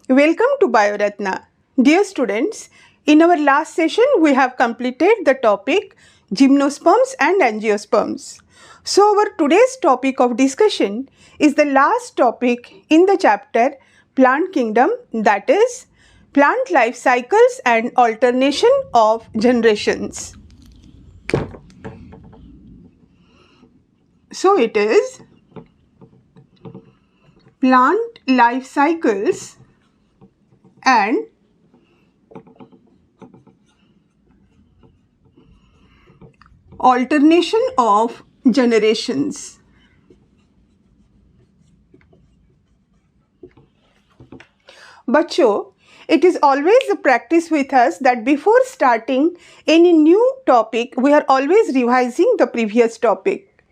Welcome to Bioratna. Dear students, in our last session we have completed the topic gymnosperms and angiosperms. So our today's topic of discussion is the last topic in the chapter Plant Kingdom, that is plant life cycles and alternation of generations. So it is plant life cycles and alternation of generations. बच्चों, it is always a practice with us that before starting any new topic, we are always revising the previous topic.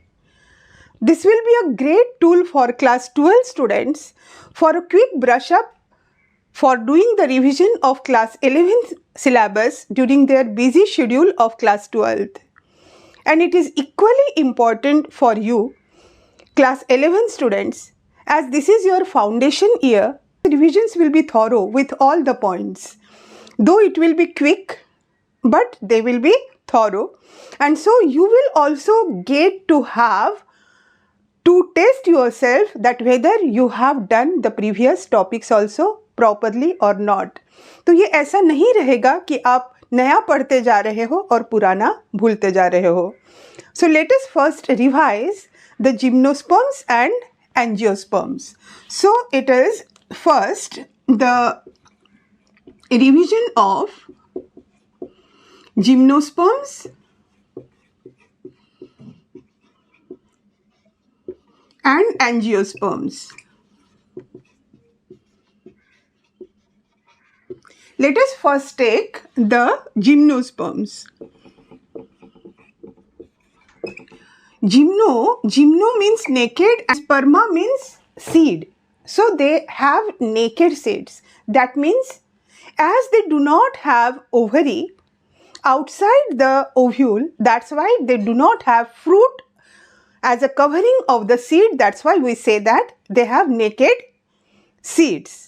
This will be a great tool for class 12 students for a quick brush up for doing the revision of class 11th syllabus during their busy schedule of class 12th. And it is equally important for you, class 11 students, as this is your foundation year. Revisions will be thorough with all the points. Though it will be quick, but they will be thorough. And so you will also get to have to test yourself that whether you have done the previous topics also properly or not. तो ये ऐसा नहीं रहेगा कि आप नया पढ़ते जा रहे हो और पुराना भूलते जा रहे हो. So let us first revise the gymnosperms and angiosperms. So it is first the revision of gymnosperms and angiosperms. Let us first take the gymnosperms. Gymno means naked and sperma means seed. So they have naked seeds. That means as they do not have ovary outside the ovule, that's why they do not have fruit as a covering of the seed. That's why we say that they have naked seeds.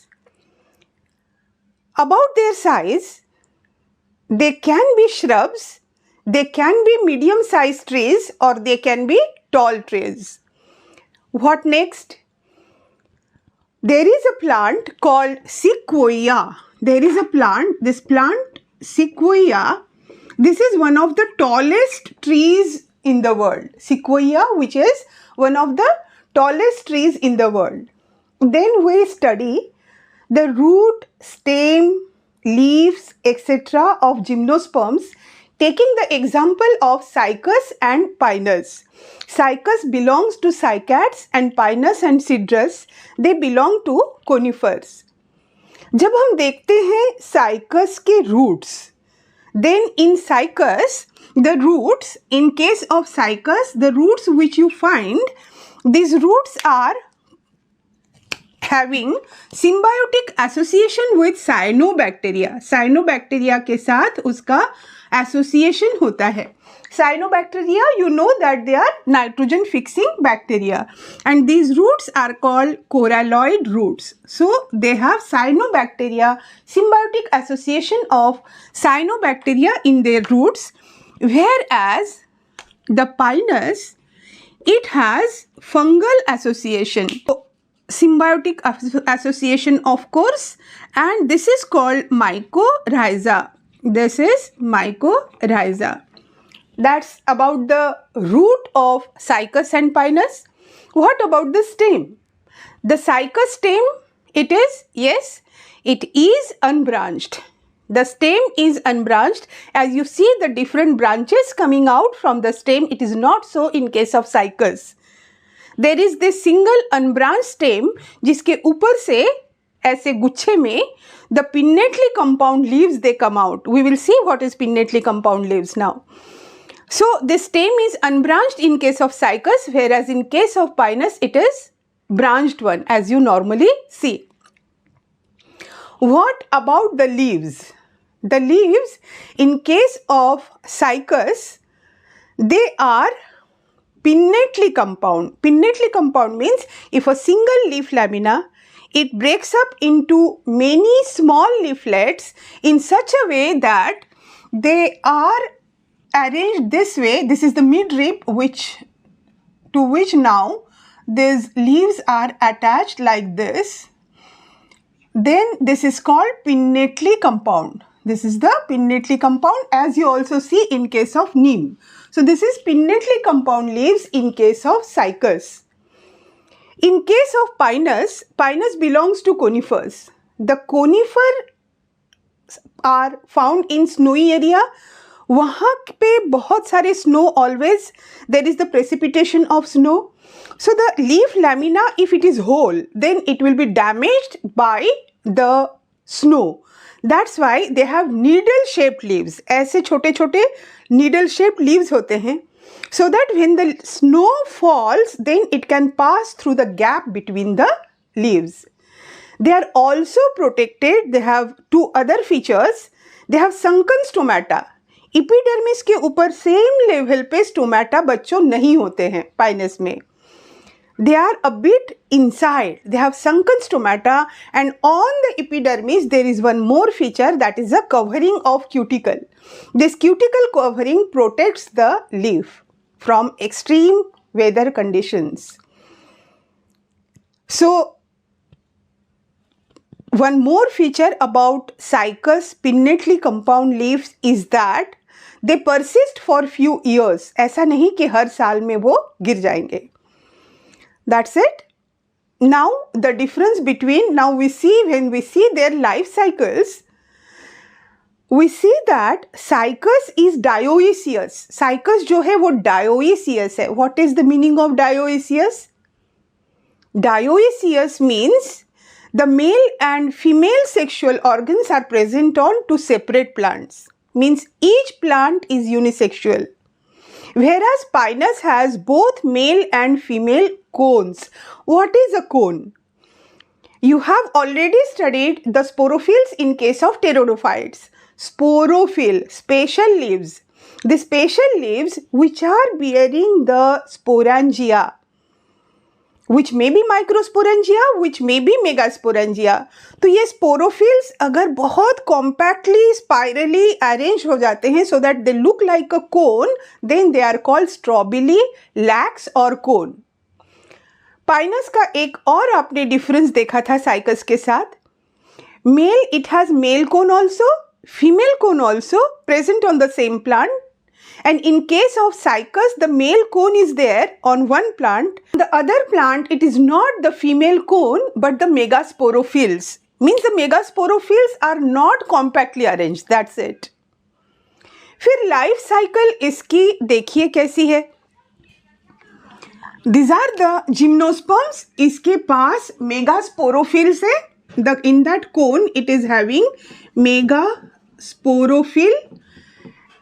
About their size, they can be shrubs, they can be medium-sized trees, or they can be tall trees. What next? There is a plant called sequoia. There is a plant, this plant sequoia, this is one of the tallest trees in the world. Sequoia, which is one of the tallest trees in the world. Then we study the root, stem, leaves, etc. of gymnosperms, taking the example of cycas and pinus. Cycas belongs to cycads and pinus and cedrus, they belong to conifers. जब हम देखते हैं cycas के roots, then in cycas, the roots, in case of cycas, the roots which you find, these roots are having symbiotic association with cyanobacteria. Cyanobacteria के साथ उसका association होता है. Cyanobacteria, you know that they are nitrogen fixing bacteria, and these roots are called coralloid roots. So they have cyanobacteria, symbiotic association of cyanobacteria in their roots, whereas the pinus, it has fungal association. So, symbiotic association, of course, and this is called mycorrhiza. This is mycorrhiza. That's about the root of cycas and pinus. What about the stem? The cycas stem, it is, yes, it is unbranched. The stem is unbranched. As you see the different branches coming out from the stem, it is not so in case of cycas. There is this single unbranched stem जिसके ऊपर से ऐसे गुच्छे में the pinnately compound leaves they come out. We will see what is pinnately compound leaves now. So this stem is unbranched in case of cycas, whereas in case of pinus it is branched one as you normally see. What about the leaves? The leaves in case of cycas, they are pinnately compound. Pinnately compound means if a single leaf lamina It breaks up into many small leaflets in such a way that they are arranged this way. This is the midrib to which now these leaves are attached like this. Then this is called pinnately compound. This is the pinnately compound, as you also see in case of neem. So this is pinnately compound leaves in case of cycas. In case of pinus, pinus belongs to conifers. The conifer are found in snowy area. वहाँ पे बहुत सारे snow, always there is the precipitation of snow. So the leaf lamina, if it is whole, then it will be damaged by the snow. That's why they have needle shaped leaves. ऐसे छोटे छोटे needle shaped leaves होते हैं. So that when the snow falls, then it can pass through the gap between the leaves. They are also protected. They have two other features. They have sunken stomata. Epidermis के ऊपर same level पे stomata बच्चों नहीं होते हैं pinus में. They are a bit inside. They have sunken stomata, and on the epidermis there is one more feature, that is a covering of cuticle. This cuticle covering protects the leaf from extreme weather conditions. So one more feature about cycas pinnately compound leaves is that they persist for few years. ऐसा नहीं कि हर साल में वो गिर जाएंगे. That's it. Now the difference between, now we see, when we see their life cycles, we see that cycas is dioecious. Cycas जो है वो dioecious है. What is the meaning of dioecious? Dioecious means the male and female sexual organs are present on two separate plants. Means each plant is unisexual. Whereas pinus has both male and female cones. What is a cone? You have already studied the sporophylls in case of pteridophytes. Sporophyll, spatial leaves. The spatial leaves which are bearing the sporangia, which may be microsporangia, which may be megasporangia. तो ये sporophylls अगर बहुत compactly, spirally arranged हो जाते हैं so that they look like a cone, then they are called strobili, lax or cone. Pinus का एक और आपने difference देखा था cycas के साथ. Male, it has male cone also, female cone also present on the same plant. And in case of cycas, the male cone is there on one plant. The other plant, it is not the female cone but the megasporophylls. Means the megasporophylls are not compactly arranged. That's it. फिर life cycle इसकी देखिए कैसी है. These are the gymnosperms. इसके पास megasporophylls है. In that cone, it is having megasporophyll.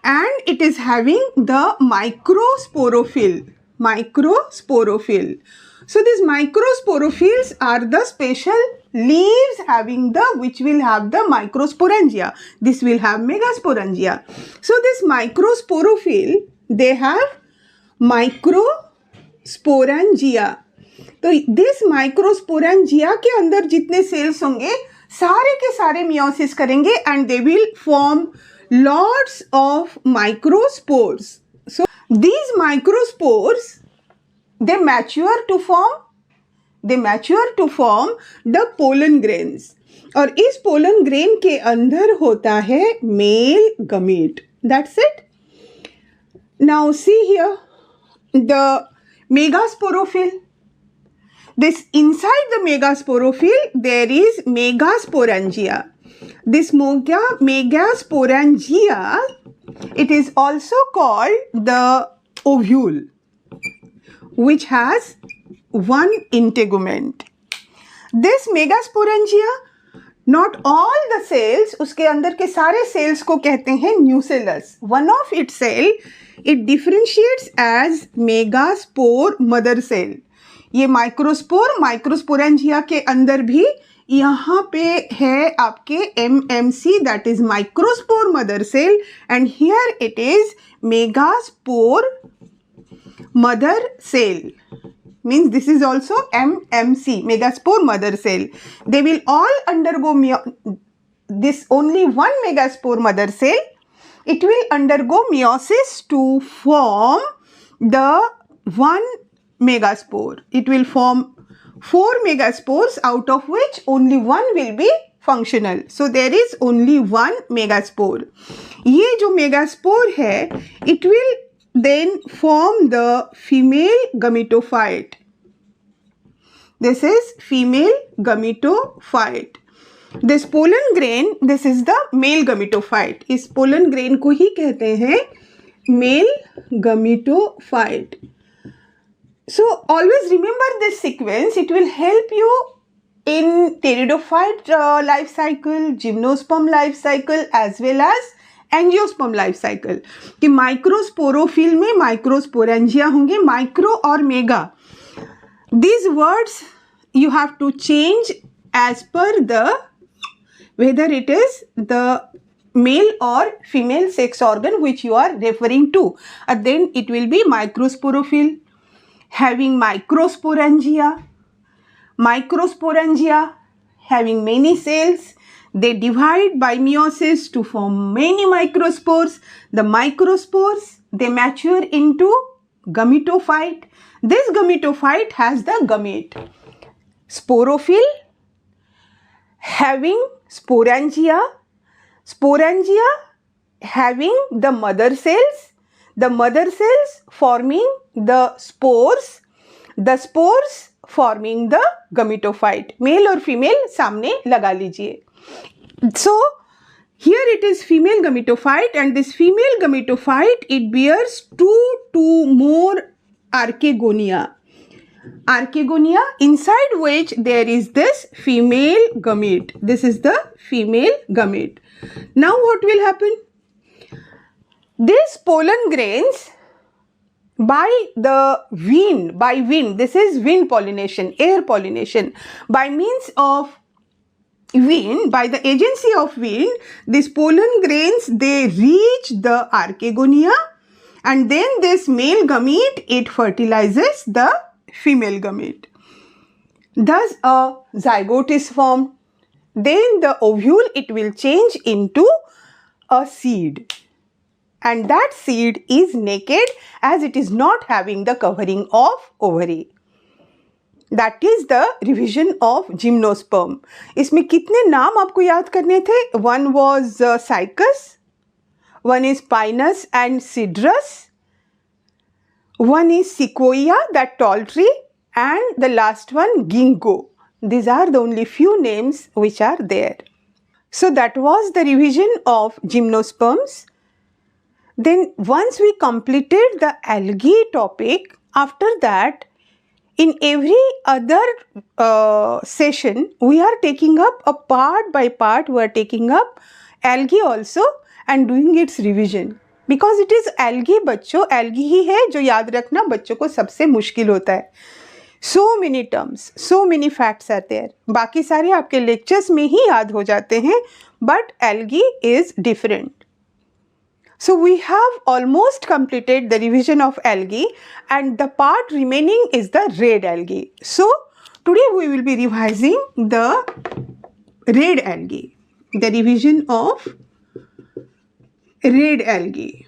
And it is having the microsporophyll. So these microsporophylls are the special leaves having which will have the microsporangia. This will have megasporangia. So this microsporophyll, they have microsporangia. तो this microsporangia के अंदर जितने cells होंगे सारे के सारे meiosis करेंगे and they will form lots of microspores. So these microspores, they mature to form the pollen grains. और इस pollen grain के अंदर होता है male gamete. That's it. Now see here the megasporophyll. This inside the megasporophyll there is megasporangia. This megasporangia, it is also called the ovule, which has one integument. This megasporangia, not all the cells, उसके अंदर के सारे cells को कहते हैं nucellus. One of its cell, it differentiates as megaspore mother cell. ये microsporangia के अंदर भी यहाँ पे है आपके MMC, that is microspore mother cell, and here it is megaspore mother cell. means this is also MMC, megaspore mother cell. They will all undergo this only one megaspore mother cell. It will undergo meiosis to form the one megaspore. It will form 4 megaspores, out of which only one will be functional. So there is only one megaspore. ये जो megaspore है, it will then form the female gametophyte. This is female gametophyte. This pollen grain, this is the male gametophyte. इस pollen grain को ही कहते हैं male gametophyte. So always remember this sequence. It will help you in pteridophyte life cycle, gymnosperm life cycle as well as angiosperm life cycle कि microsporophyll में microsporangia होंगे, micro और mega. These words you have to change as per the whether it is the male or female sex organ which you are referring to. And then it will be microsporophil having microsporangia. Microsporangia having many cells. They divide by meiosis to form many microspores. The microspores, they mature into gametophyte. This gametophyte has the gamete. Sporophil having sporangia. Sporangia having the mother cells. The mother cells forming the spores. The spores forming the gametophyte. Male और female सामने लगा लीजिए. So here it is female gametophyte, and this female gametophyte, it bears two to more archegonia. Archegonia, inside which there is this female gamete. This is the female gamete. Now what will happen? These pollen grains by wind, this is wind pollination, air pollination. By means of wind, by the agency of wind, these pollen grains, they reach the archegonia, and then this male gamete, it fertilizes the female gamete. Thus a zygote is formed. Then the ovule, it will change into a seed, and that seed is naked as it is not having the covering of ovary. That is the revision of gymnosperm. इसमें कितने नाम आपको याद करने थे? One was cycas, one is pinus and cedrus, one is sequoia, that tall tree, and the last one ginkgo. These are the only few names which are there. So that was the revision of gymnosperms. Then once we completed the algae topic, after that in every other session we are taking up a part by part, we are taking up algae also and doing its revision. Because it is algae बच्चों, algae ही है जो याद रखना बच्चों को सबसे मुश्किल होता है. So many terms, so many facts are there. बाकी सारे आपके lectures में ही याद हो जाते हैं, but algae is different. So we have almost completed the revision of algae, and the part remaining is the red algae. So today we will be revising the red algae, the revision of red algae.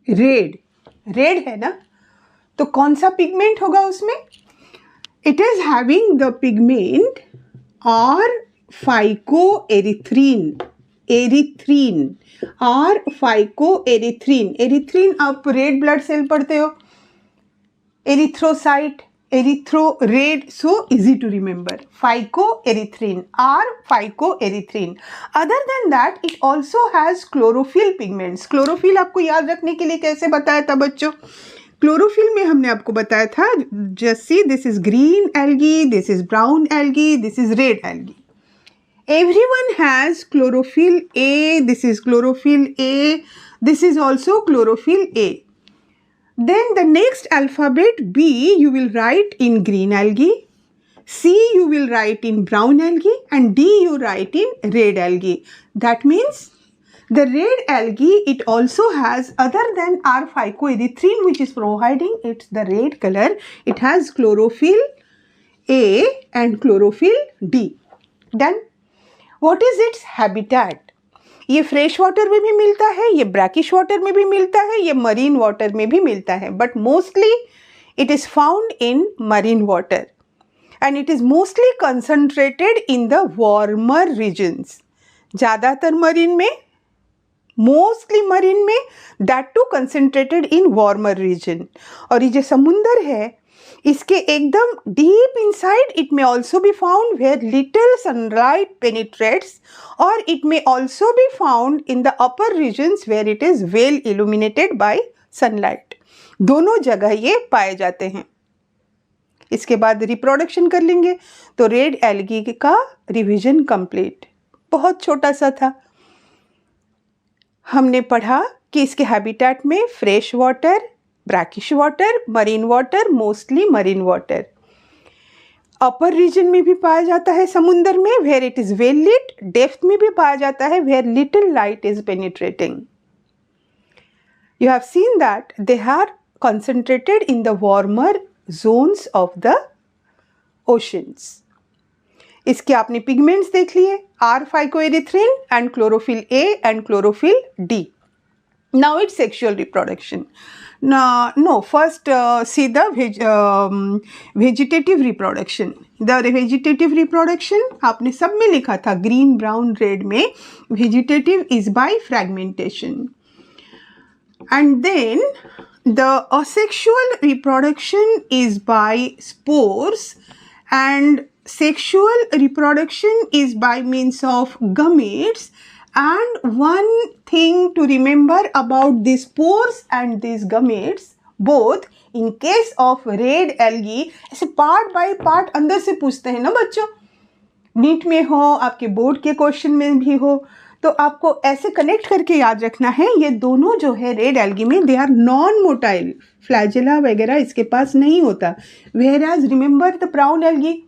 Red है ना, तो कौन सा pigment होगा उसमें? It is having the pigment R phycoerythrin. R phycoerythrin. एरिथ्रीन आप red blood cell पढ़ते हो. Erythrocyte, erythro, red, so easy to remember. Phycoerythrin, R phycoerythrin. Other than that, it also has chlorophyll pigments. Chlorophyll आपको याद रखने के लिए कैसे बताया था बच्चों? Chlorophyll में हमने आपको बताया था, just see, this is green algae, this is brown algae, this is red algae. Everyone has chlorophyll A, this is chlorophyll A, this is also chlorophyll A. Then the next alphabet B you will write in green algae, C you will write in brown algae, and D you write in red algae. That means The red algae, it also has, other than R-phycoerythrin, which is providing it the red color, it has chlorophyll A and chlorophyll D. Then, what is its habitat? ये fresh water में भी मिलता है, ये brackish water में भी मिलता है, ये मरीन वाटर में भी मिलता है, but mostly it is found in marine water and it is mostly concentrated in the warmer regions. ज़्यादातर मरीन में, मोस्टली मरीन में, that too concentrated in warmer region. और ये जो समुंदर है इसके एकदम deep inside it may also be found where little sunlight penetrates, or it may also be found in the upper regions where it is well illuminated by sunlight. दोनों जगह ये पाए जाते हैं. इसके बाद रिप्रोडक्शन कर लेंगे. तो रेड एल्गी का रिवीजन कंप्लीट. बहुत छोटा सा था. हमने पढ़ा कि इसके हैबिटेट में fresh water, brackish water, marine water, mostly marine water. Upper region में भी पाया जाता है समुंदर में, where it is well lit. Depth में भी पाया जाता है, where little light is penetrating. You have seen that they are concentrated in the warmer zones of the oceans. इसके आपने पिगमेंट्स देख लिए, R-phycoerythrin and chlorophyll A and chlorophyll D. Now it's sexual reproduction. No, first see the vegetative reproduction. The vegetative reproduction आपने सब में लिखा था, green, brown, red में. Vegetative is by fragmentation. And then the asexual reproduction is by spores, and sexual reproduction is by means of gametes. And one thing to remember about these spores and these gametes, both in case of red algae, ऐसे part by part अंदर से पूछते हैं ना बच्चों, NEET में हो, आपके बोर्ड के क्वेश्चन में भी हो, तो आपको ऐसे कनेक्ट करके याद रखना है. ये दोनों जो है रेड एल्गी में, they are non motile, flagella वगैरह इसके पास नहीं होता. Whereas remember the brown algae,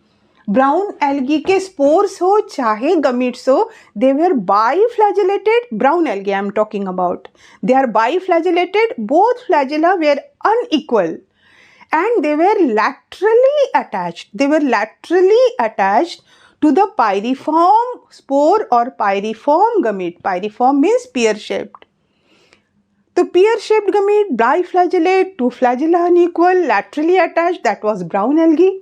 brown algae के स्पोर्स हो चाहे गमीट्स हो, they were biflagellated. Brown algae I am talking about, they are biflagellated. Both flagella were unequal and they were laterally attached. They were laterally attached to the pyriform spore or pyriform gamete. Pyriform means pear-shaped. So pear-shaped gamete, biflagellate, two flagella unequal, laterally attached, that was brown algae.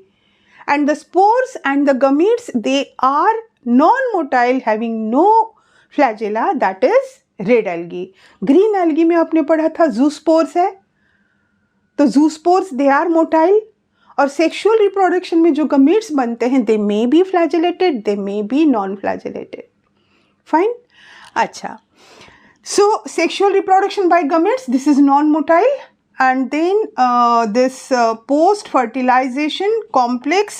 And the spores and the gametes, they are non-motile, having no flagella, that is red algae. Green algae में आपने पढ़ा था zoospores है, तो zoospores they are motile. और sexual reproduction में जो gametes बनते हैं, they may be flagellated, they may be non flagellated. Fine. अच्छा, so sexual reproduction by gametes, this is non motile. And then this post fertilization complex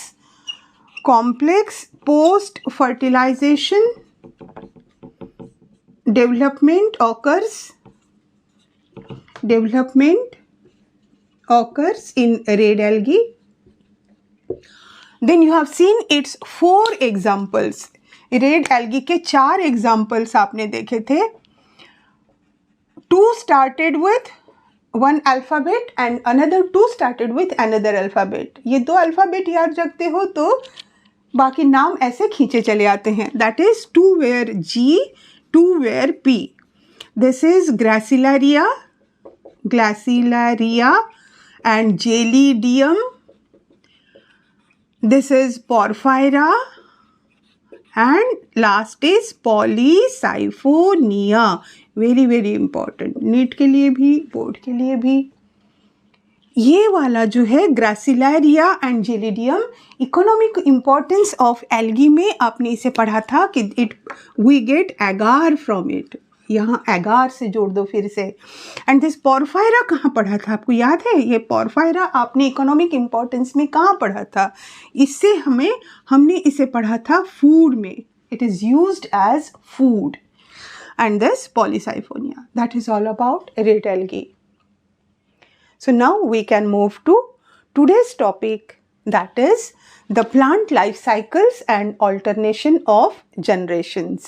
post fertilization development occurs in red algae. Then you have seen its 4 examples. Red algae के 4 examples आपने देखे थे. 2 started with one alphabet and another 2 started with another alphabet. ये 2 alphabet याद रखते हो तो बाकी नाम ऐसे खींचे चले आते हैं. That is 2 were G, 2 were P. This is Gracilaria and Gelidium. This is Porphyra and last is Polysiphonia. Very very important, NEET के लिए भी, बोर्ड के लिए भी. ये वाला जो है Gracilaria and Gelidium, economic importance of algae में आपने इसे पढ़ा था कि we get agar from it. यहाँ एगार से जोड़ दो फिर से. एंड दिस पोरफायरा कहाँ पढ़ा था, आपको याद है? ये पोरफायरा आपने इकोनॉमिक इम्पोर्टेंस में कहाँ पढ़ा था? इससे हमने इसे पढ़ा था फूड में. It is used as food. And this polysiphonia, that is all about red algae. So now we can move to today's topic, that is the plant life cycles and alternation of generations.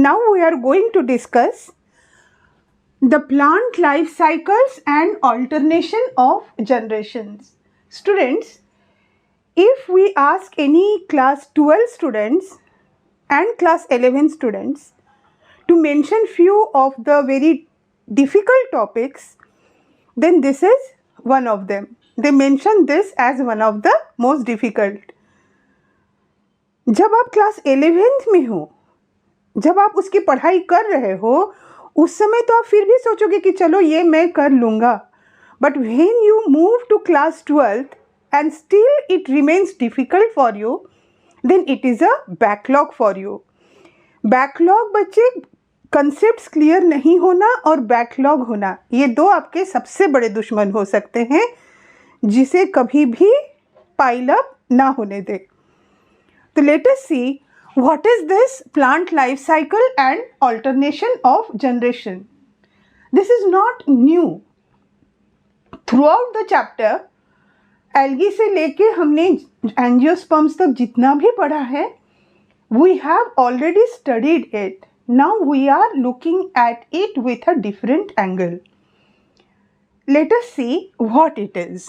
now we are going to discuss the plant life cycles and alternation of generations. Students, if we ask any class 12 students and class 11 students to mention few of the very difficult topics, then this is one of them. They mention this as one of the most difficult. जब आप class 11th में हो, जब आप उसकी पढ़ाई कर रहे हो, उस समय तो आप फिर भी सोचोगे कि चलो ये मैं कर लूँगा. But when you move to class 12th and still it remains difficult for you, then it is a backlog for you. Backlog बच्चे concepts clear नहीं होना और backlog होना, ये दो आपके सबसे बड़े दुश्मन हो सकते हैं जिसे कभी भी pile up ना होने दे. तो let us see what is this plant life cycle and alternation of generation. This is not new. Throughout the chapter, algae से लेके हमने angiosperms तक जितना भी पढ़ा है, we have already studied it. Now we are looking at it with a different angle. Let us see what it is.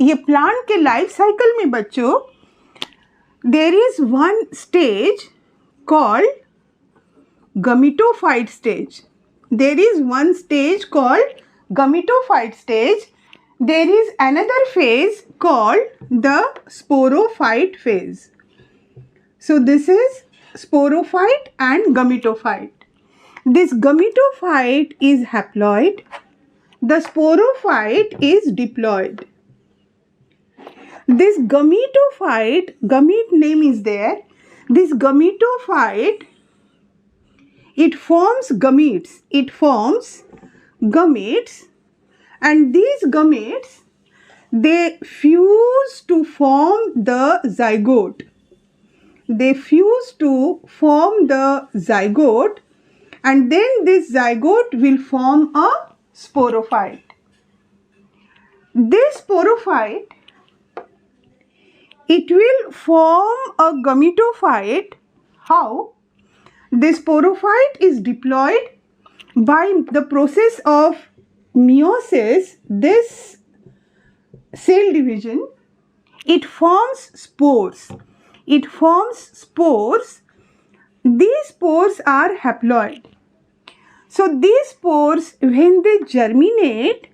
ये plant के life cycle में बच्चों, there is one stage called gametophyte stage. There is one stage called gametophyte stage. There is another phase called the sporophyte phase. So this is sporophyte and gametophyte. This gametophyte is haploid. The sporophyte is diploid. This gametophyte, gamete name is there. This gametophyte, it forms gametes. It forms gametes, and these gametes, they fuse to form the zygote. They fuse to form the zygote, and then this zygote will form a sporophyte. This sporophyte, it will form a gametophyte. How? This sporophyte is diploid by the process of meiosis, this cell division. It forms spores. It forms spores. These spores are haploid. So these spores, when they germinate,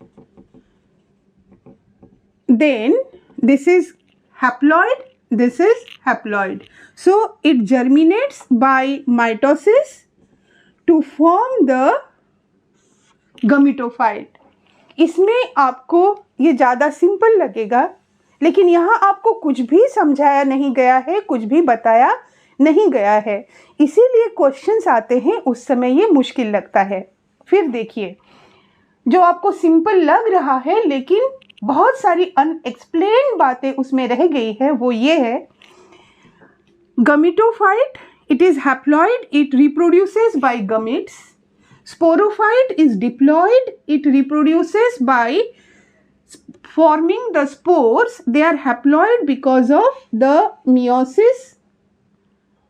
then this is haploid, this is haploid. So it germinates by mitosis to form the gametophyte. इसमें आपको ये ज़्यादा simple लगेगा, लेकिन यहाँ आपको कुछ भी समझाया नहीं गया है, कुछ भी बताया नहीं गया है, इसीलिए क्वेश्चंस आते हैं उस समय ये मुश्किल लगता है. फिर देखिए, जो आपको सिंपल लग रहा है लेकिन बहुत सारी अनएक्सप्लेन्ड बातें उसमें रह गई है, वो ये है, gametophyte, it is haploid, it reproduces by gametes. Sporophyte is diploid, it reproduces by forming the spores. They are haploid because of the meiosis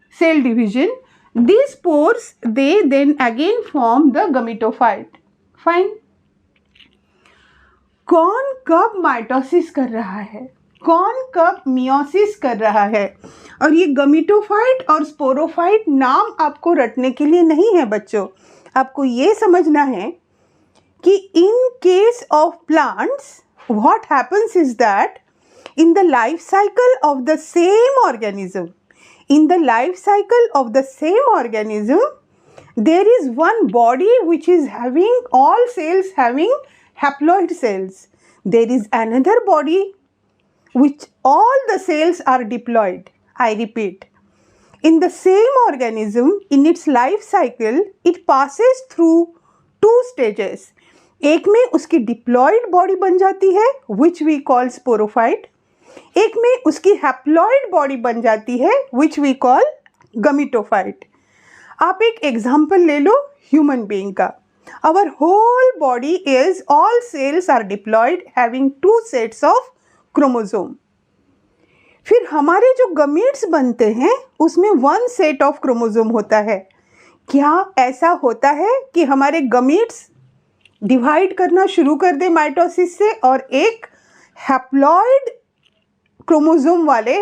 cell division. These spores, they then again form the gametophyte. Fine. कौन कब mitosis कर रहा है, कौन कब meiosis कर रहा है, और ये gametophyte और sporophyte नाम आपको रटने के लिए नहीं है बच्चों. आपको ये समझना है कि in case of plants, what happens is that in the life cycle of the same organism, there is one body which is having all cells having haploid cells. There is another body which all the cells are diploid. I repeat, in the same organism, in its life cycle, it passes through two stages. एक में उसकी diploid body बन जाती है which we call sporophyte, एक में उसकी haploid body बन जाती है विच वी कॉल गमीटोफाइट. आप एक एग्जाम्पल ले लो ह्यूमन बीइंग का. Our whole body is all cells are diploid having 2 sets of chromosome. फिर हमारे जो गमीट्स बनते हैं उसमें 1 सेट ऑफ क्रोमोसोम होता है. क्या ऐसा होता है कि हमारे गमीट्स डिवाइड करना शुरू कर दे माइटोसिस से और एक हैप्लॉइड क्रोमोसोम वाले,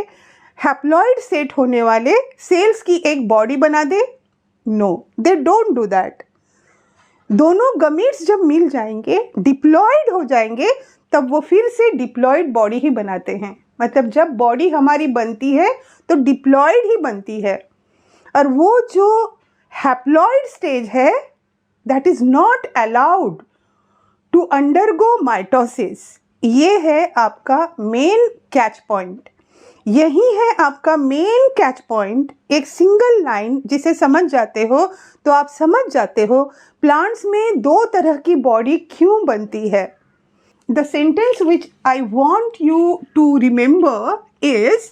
हैप्लॉइड सेट होने वाले सेल्स की एक बॉडी बना दे? No, they don't do that. दोनों गमीट्स जब मिल जाएंगे, डिप्लॉयड हो जाएंगे, तब वो फिर से डिप्लॉयड बॉडी ही बनाते हैं। मतलब जब बॉडी हमारी बनती है तो डिप्लॉयड ही बनती है, और वो जो हैप्लॉइड स्टेज है that is not allowed to undergo mitosis. ये है आपका मेन कैच पॉइंट, यही है आपका मेन कैच पॉइंट। एक सिंगल लाइन जिसे समझ जाते हो तो आप समझ जाते हो प्लांट्स में दो तरह की बॉडी क्यों बनती है। The sentence which I want you to remember is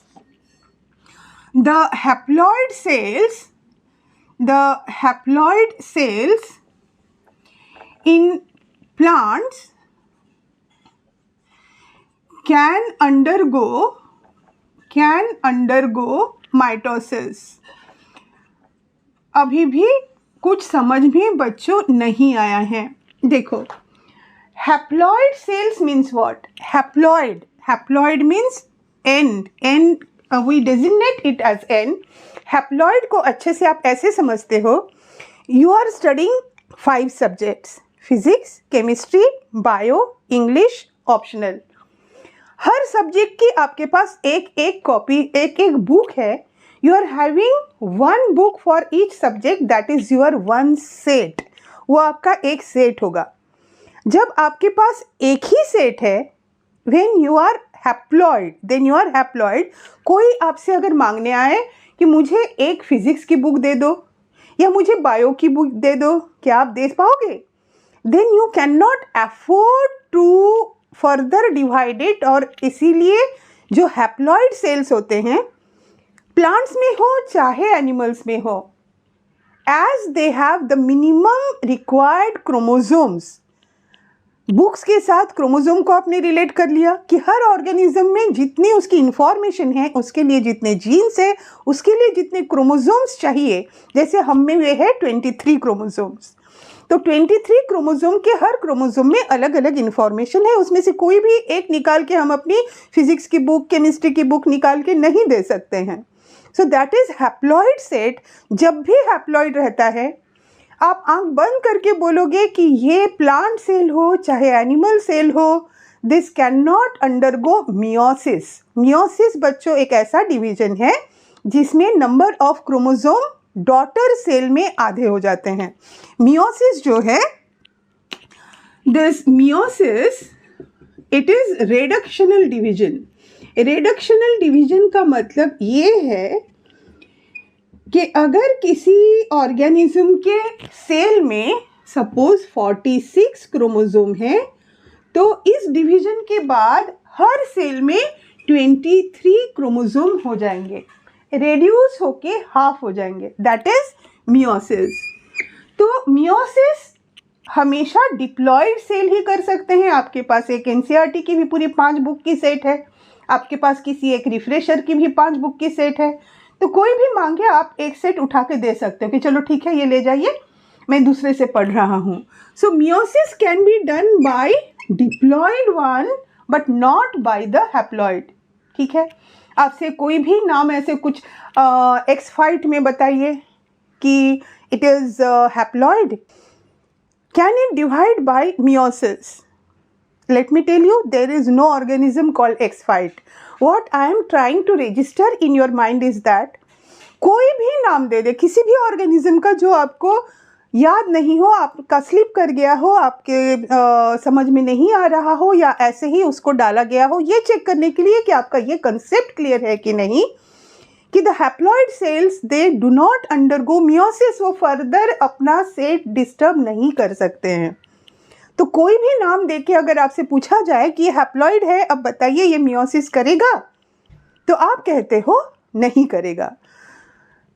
the haploid cells in plants can undergo mitosis। अभी भी कुछ समझ में बच्चों नहीं आया है। देखो, haploid cells means what? Haploid means N, we designate it as N। Haploid को अच्छे से आप ऐसे समझते हो, you are studying 5 subjects, physics, chemistry, bio, English, optional. हर सब्जेक्ट की आपके पास एक कॉपी, एक बुक है। You are having 1 book for each subject, that is your 1 set. वो आपका एक सेट होगा। जब आपके पास एक ही सेट है, when you are haploid, then you are haploid. कोई आपसे अगर मांगने आए कि मुझे एक फिजिक्स की बुक दे दो या मुझे बायो की बुक दे दो, क्या आप दे पाओगे? Then you can not afford to further divide it. और इसीलिए जो हैप्लॉइड सेल्स होते हैं, प्लांट्स में हो चाहे एनिमल्स में हो, as they have the minimum required chromosomes. Books के साथ क्रोमोसोम को आपने रिलेट कर लिया कि हर ऑर्गेनिज्म में जितनी उसकी इंफॉर्मेशन है, उसके लिए जितने जीन्स है, उसके लिए जितने क्रोमोसोम्स चाहिए। जैसे हम में वे है 23 क्रोमोसोम्स, तो 23 क्रोमोसोम के हर क्रोमोसोम में अलग अलग इंफॉर्मेशन है। उसमें से कोई भी एक निकाल के हम अपनी फिजिक्स की बुक, केमिस्ट्री की बुक निकाल के नहीं दे सकते हैं। So that is haploid set. जब भी हैप्लॉइड रहता है, आप आंख बंद करके बोलोगे कि ये प्लांट सेल हो चाहे एनिमल सेल हो, this can not undergo meiosis. Meiosis बच्चों एक ऐसा डिवीजन है जिसमें number of chromosome daughter cell में आधे हो जाते हैं। मियोसिस जो है, this meiosis it is reductional division. Reductional division का मतलब ये है कि अगर किसी ऑर्गेनिज्म के सेल में सपोज 46 क्रोमोसोम है, तो इस डिवीजन के बाद हर सेल में 23 क्रोमोसोम हो जाएंगे, रेड्यूस होके हाफ हो जाएंगे। That is meiosis. तो मियोसिस हमेशा डिप्लॉयड सेल ही कर सकते हैं। आपके पास एक एनसीईआरटी की भी पूरी 5 बुक की सेट है, आपके पास किसी एक रिफ्रेशर की भी 5 बुक की सेट है। तो कोई भी मांगे आप एक सेट उठा के दे सकते हो कि चलो ठीक है, ये ले जाइए, मैं दूसरे से पढ़ रहा हूँ। So meiosis can be done by diploid one but not by the haploid. ठीक है, आपसे कोई भी नाम ऐसे कुछ एक्सफाइट में बताइए कि it is haploid. Can it divide by meiosis? Let me tell you, there is no organism called X-phyte. What I am trying to register in your mind is that कोई भी नाम दे दे किसी भी ऑर्गेनिज्म का जो आपको याद नहीं हो, आपका स्लिप कर गया हो, आपके समझ में नहीं आ रहा हो, या ऐसे ही उसको डाला गया हो, ये चेक करने के लिए कि आपका ये कंसेप्ट क्लियर है कि नहीं, कि the haploid cells they do not undergo meiosis. वो फर्दर अपना सेट डिस्टर्ब नहीं कर सकते हैं। तो कोई भी नाम देके अगर आपसे पूछा जाए कि ये हैप्लॉइड है, अब बताइए ये मियोसिस करेगा, तो आप कहते हो नहीं करेगा।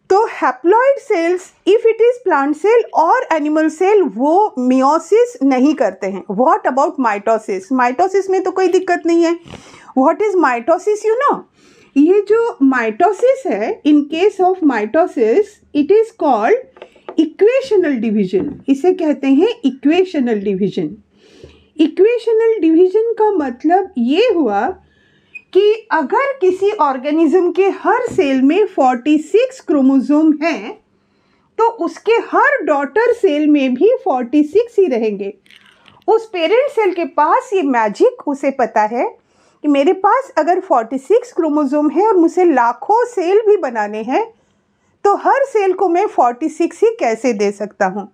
तो haploid cells, if it is plant cell और एनिमल सेल, वो मियोसिस नहीं करते हैं। What about mitosis? माइटोसिस में तो कोई दिक्कत नहीं है। What is mitosis? You know, ये जो माइटोसिस है, in case of mitosis it is called equational division, इसे कहते हैं इक्वेशनल डिवीजन। इक्वेशनल डिवीजन का मतलब ये हुआ कि अगर किसी ऑर्गेनिज्म के हर सेल में 46 क्रोमोसोम हैं तो उसके हर डॉटर सेल में भी 46 ही रहेंगे। उस पेरेंट सेल के पास ये मैजिक, उसे पता है कि मेरे पास अगर 46 क्रोमोसोम है और मुझे लाखों सेल भी बनाने हैं तो हर सेल को मैं 46 ही कैसे दे सकता हूँ।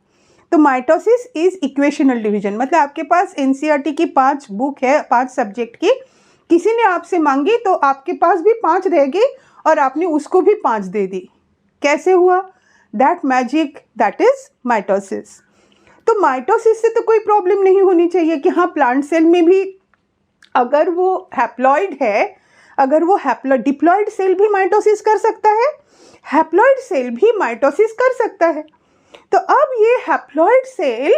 तो माइटोसिस इज इक्वेशनल डिवीजन। मतलब आपके पास एनसीईआरटी की 5 बुक है, 5 सब्जेक्ट की, किसी ने आपसे मांगी तो आपके पास भी 5 रहेगी और आपने उसको भी 5 दे दी। कैसे हुआ? That magic, that is mitosis. तो माइटोसिस से तो कोई प्रॉब्लम नहीं होनी चाहिए कि हाँ प्लांट सेल में भी अगर वो हैप्लॉइड है, अगर वो डिप्लॉइड सेल भी माइटोसिस कर सकता है, हैप्लॉइड सेल भी माइटोसिस कर सकता है। तो अब ये हैप्लॉइड सेल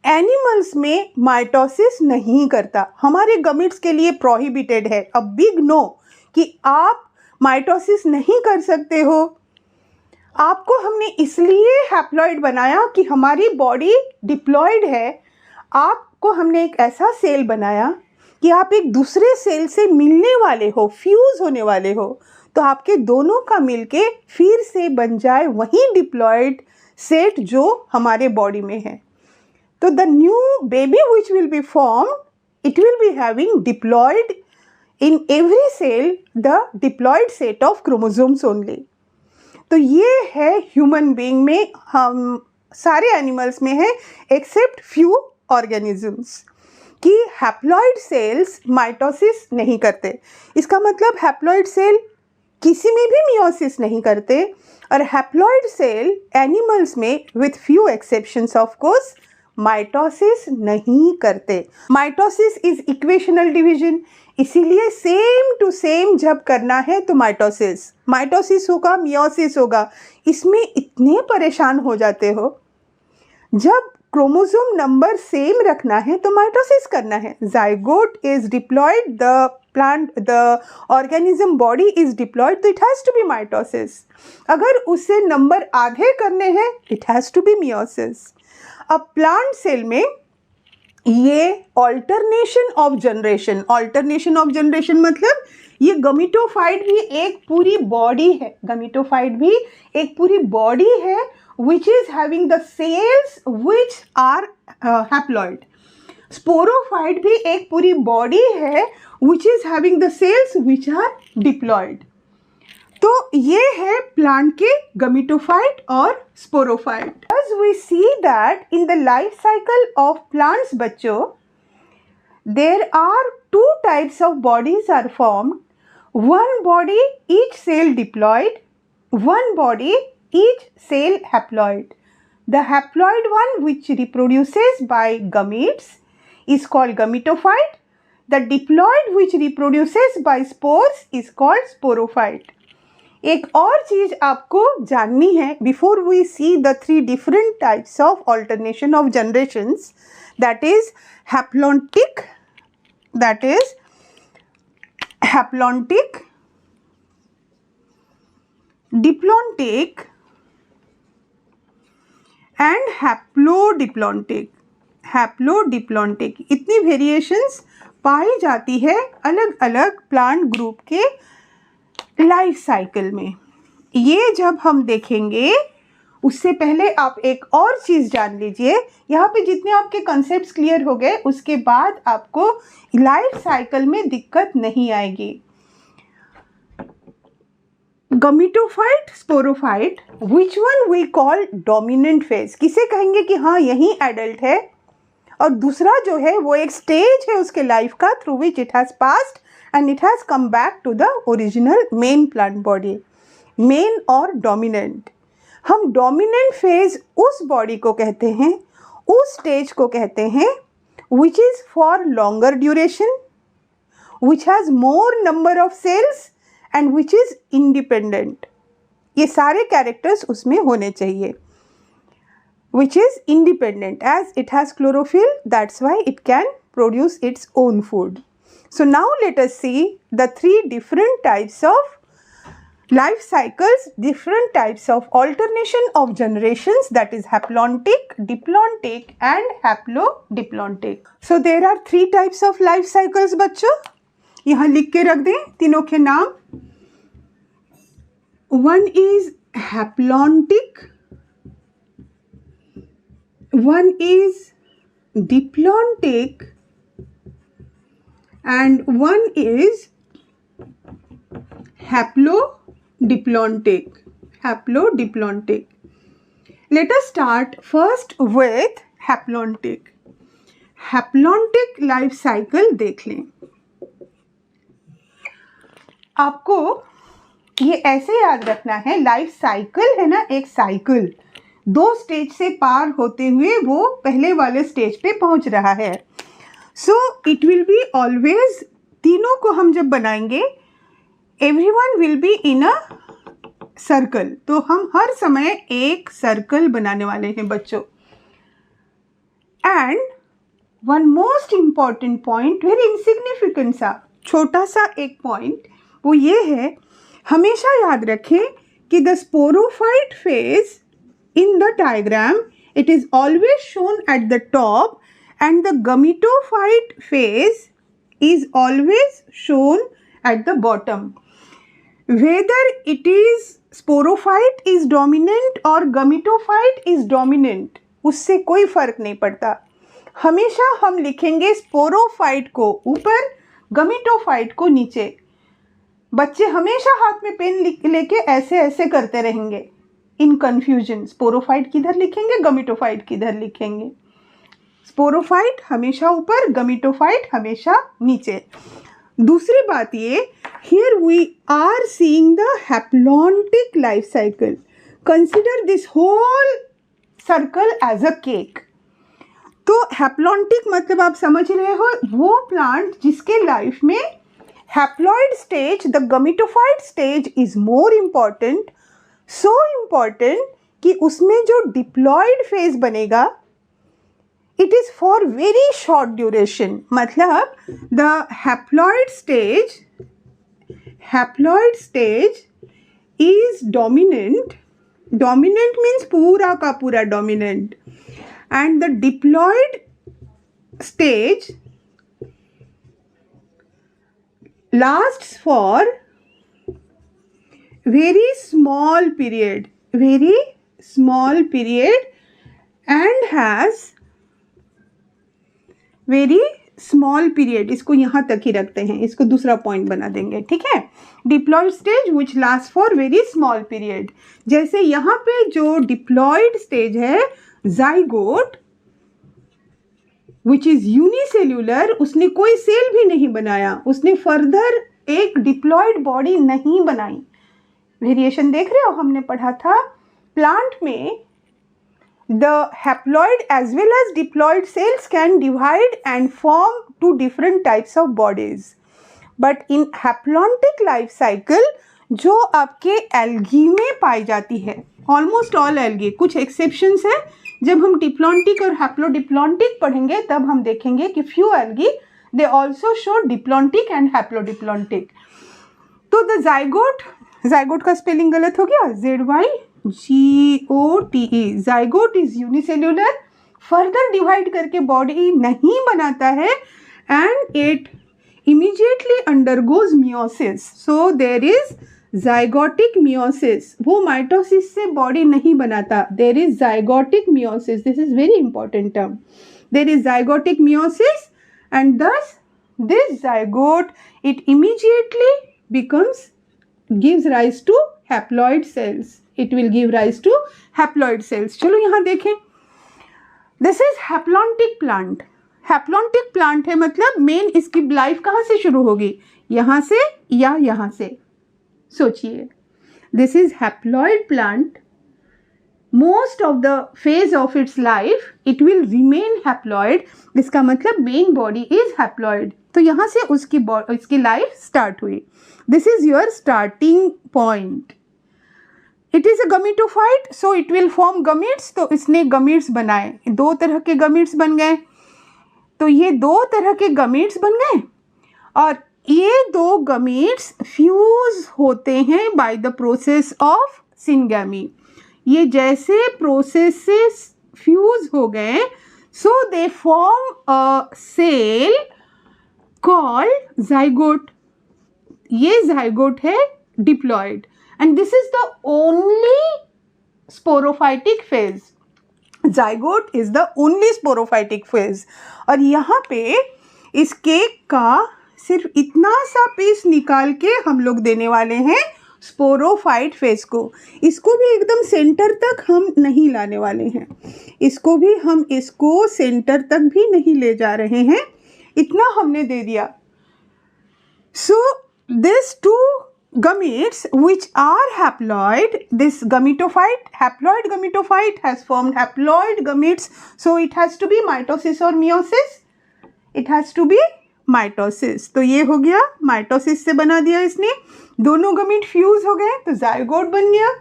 एनिमल्स में माइटोसिस नहीं करता, हमारे गमिट्स के लिए प्रोहिबिटेड है। अ बिग नो कि आप माइटोसिस नहीं कर सकते हो। आपको हमने इसलिए हैप्लॉइड बनाया कि हमारी बॉडी डिप्लॉइड है। आपको हमने एक ऐसा सेल बनाया कि आप एक दूसरे सेल से मिलने वाले हो, फ्यूज होने वाले हो, तो आपके दोनों का मिलके फिर से बन जाए वही डिप्लॉइड सेट जो हमारे बॉडी में है। तो the new baby which will be form, it will be having diploid in every cell the diploid set of chromosomes only. तो ये है ह्यूमन बीइंग में, हम सारे एनिमल्स में है एक्सेप्ट फ्यू ऑर्गेनिजम्स, कि हैप्लॉइड सेल्स माइटोसिस नहीं करते। इसका मतलब हैप्लॉइड सेल किसी में भी मियोसिस नहीं करते, और हैप्लॉइड सेल एनिमल्स में with few exceptions of course mitosis नहीं करते। माइटोसिस इज इक्वेशनल डिवीजन, इसीलिए सेम टू सेम जब करना है तो माइटोसिस होगा, मियोसिस होगा। इसमें इतने परेशान हो जाते हो। जब क्रोमोसोम नंबर सेम रखना है तो माइटोसिस करना है। Zygote is diploid, the organism body is diploid, तो it has to be mitosis. अगर उसे नंबर आधे करने हैं, it has to be meiosis. अब प्लांट सेल में ये ऑल्टरनेशन ऑफ जनरेशन मतलब ये गमीटोफाइट भी एक पूरी बॉडी है, गमीटोफाइट भी एक पूरी बॉडी है which is having the cells which are haploid. Sporophyte भी एक पूरी बॉडी है which is having the cells which are diploid. तो ये है प्लांट के गमीटोफाइट और sporophyte. As we see that in the life cycle of plants बच्चों, there are 2 types of bodies are formed. One body each cell diploid, one body each cell haploid. The haploid one which reproduces by gametes is called gametophyte. The diploid which reproduces by spores is called sporophyte. एक और चीज आपको जाननी है before we see the 3 different types of alternation of generations, that is haplontic, diplontic and haplodiplontic। इतनी variations पाई जाती है अलग अलग प्लांट ग्रुप के लाइफ साइकिल में। ये जब हम देखेंगे उससे पहले आप एक और चीज़ जान लीजिए। यहाँ पे जितने आपके कॉन्सेप्ट्स क्लियर हो गए उसके बाद आपको लाइफ साइकिल में दिक्कत नहीं आएगी। Gametophyte, sporophyte, which one we call dominant phase, किसे कहेंगे कि हाँ यही एडल्ट है, और दूसरा जो है वो एक स्टेज है उसके लाइफ का through which it has passed and it has come back to the original main plant body, main और dominant। हम dominant phase उस body को कहते हैं, उस stage को कहते हैं which is for longer duration, which has more number of cells and which is independent। ये सारे characters उसमें होने चाहिए। which is independent, as it has chlorophyll, that's why it can produce its own food। So now let us see the 3 different types of life cycles, different types of alternation of generations, that is haplontic, diplontic and haplodiplotic. So there are 3 types of life cycles बच्चों, यहाँ लिख के रख दें तीनों के नाम. One is haplontic, one is diplontic and one is haplodiplotic. Let us start first with haplontic. Haplontic life cycle देख लें. आपको ये ऐसे याद रखना है, लाइफ साइकिल है ना, एक साइकिल 2 स्टेज से पार होते हुए वो पहले वाले स्टेज पे पहुंच रहा है. So it will be always, तीनों को हम जब बनाएंगे everyone will be in a circle, तो हम हर समय एक सर्कल बनाने वाले हैं बच्चों. And one most important point, very insignificant सा छोटा सा एक पॉइंट, वो ये है, हमेशा याद रखें कि the sporophyte phase in the diagram it is always shown eight the top and the gametophyte phase is always shown at the bottom. Whether it is sporophyte is dominant or gametophyte is dominant, उससे कोई फर्क नहीं पड़ता. हमेशा हम लिखेंगे sporophyte को ऊपर, गमीटोफाइट को नीचे. बच्चे हमेशा हाथ में पेन लेके ऐसे ऐसे करते रहेंगे इन कंफ्यूजन. स्पोरोफाइट किधर लिखेंगे, गमीटोफाइट किधर लिखेंगे. स्पोरोफाइट हमेशा ऊपर, गमीटोफाइट हमेशा नीचे. दूसरी बात ये, here we are seeing the haplontic life cycle. Consider this whole circle as a cake. तो haplontic मतलब आप समझ रहे हो, वो प्लांट जिसके लाइफ में haploid stage, the gametophyte stage is more important, so important कि उसमें जो diploid phase बनेगा it is for very short duration. मतलब the haploid stage is dominant. Dominant means पूरा का पूरा dominant. And the diploid stage lasts for very small period and has very small period. इसको यहाँ तक ही रखते हैं, इसको दूसरा पॉइंट बना देंगे, ठीक है. Diploid stage which last for very small period. जैसे यहाँ पे जो डिप्लॉयड स्टेज है, जाइगोट विच इज यूनिसेल्यूलर, उसने कोई सेल भी नहीं बनाया, उसने फर्दर एक डिप्लॉयड बॉडी नहीं बनाई. वेरिएशन देख रहे हो, हमने पढ़ा था प्लांट में the haploid as well as diploid cells can divide and form 2 different types of bodies. But in haplontic life cycle जो आपके algae में पाई जाती है, almost all algae, कुछ exceptions है, जब हम diplontic और haplodiplotic पढ़ेंगे तब हम देखेंगे कि few algae they also show diplontic and haplodiplotic. तो the zygote का spelling गलत हो गया, ZYGOTE, zygote is unicellular, further divide करके बॉडी नहीं बनाता है and it immediately undergoes meiosis. So there is zygotic meiosis. वो माइटोसिस से बॉडी नहीं बनाता. There is zygotic meiosis. This is very important term. There is zygotic meiosis and thus this zygote it immediately gives rise to haploid cells. It will give rise to haploid cells. चलो यहाँ देखें. This is haplontic plant. Haplontic plant है मतलब main इसकी life कहाँ से शुरू होगी, यहाँ से या यहाँ से. सोचिए, this is haploid plant. Most of the phase of its life it will remain haploid. इसका मतलब main body is haploid. तो यहाँ से उसकी लाइफ स्टार्ट हुई. This is your starting point. It is a gametophyte, so it will form gametes. तो इसने gametes बनाए, 2 तरह के gametes बन गए. तो ये 2 तरह के gametes बन गए और ये दो गमीट्स फ्यूज होते हैं by the process of syngamy. ये जैसे प्रोसेस से फ्यूज हो गए, so they form a cell called zygote. ये जाइगोट है diploid, and this is the only sporophytic phase. Zygote is the only sporophytic phase. और यहाँ पे इस केक का सिर्फ इतना सा पीस निकाल के हम लोग देने वाले हैं स्पोरोफाइट फेज को। इसको भी एकदम सेंटर तक हम नहीं लाने वाले हैं, इसको भी हम इसको सेंटर तक भी नहीं ले जा रहे हैं, इतना हमने दे दिया। So this two gametes which are haploid, this gametophyte, haploid gametophyte has formed haploid gametes, so it has to be mitosis or meiosis, it has to be mitosis। तो ये हो गया, माइटोसिस से बना दिया इसने, दोनों गमीट फ्यूज हो गए तो जाइगोट बन गया।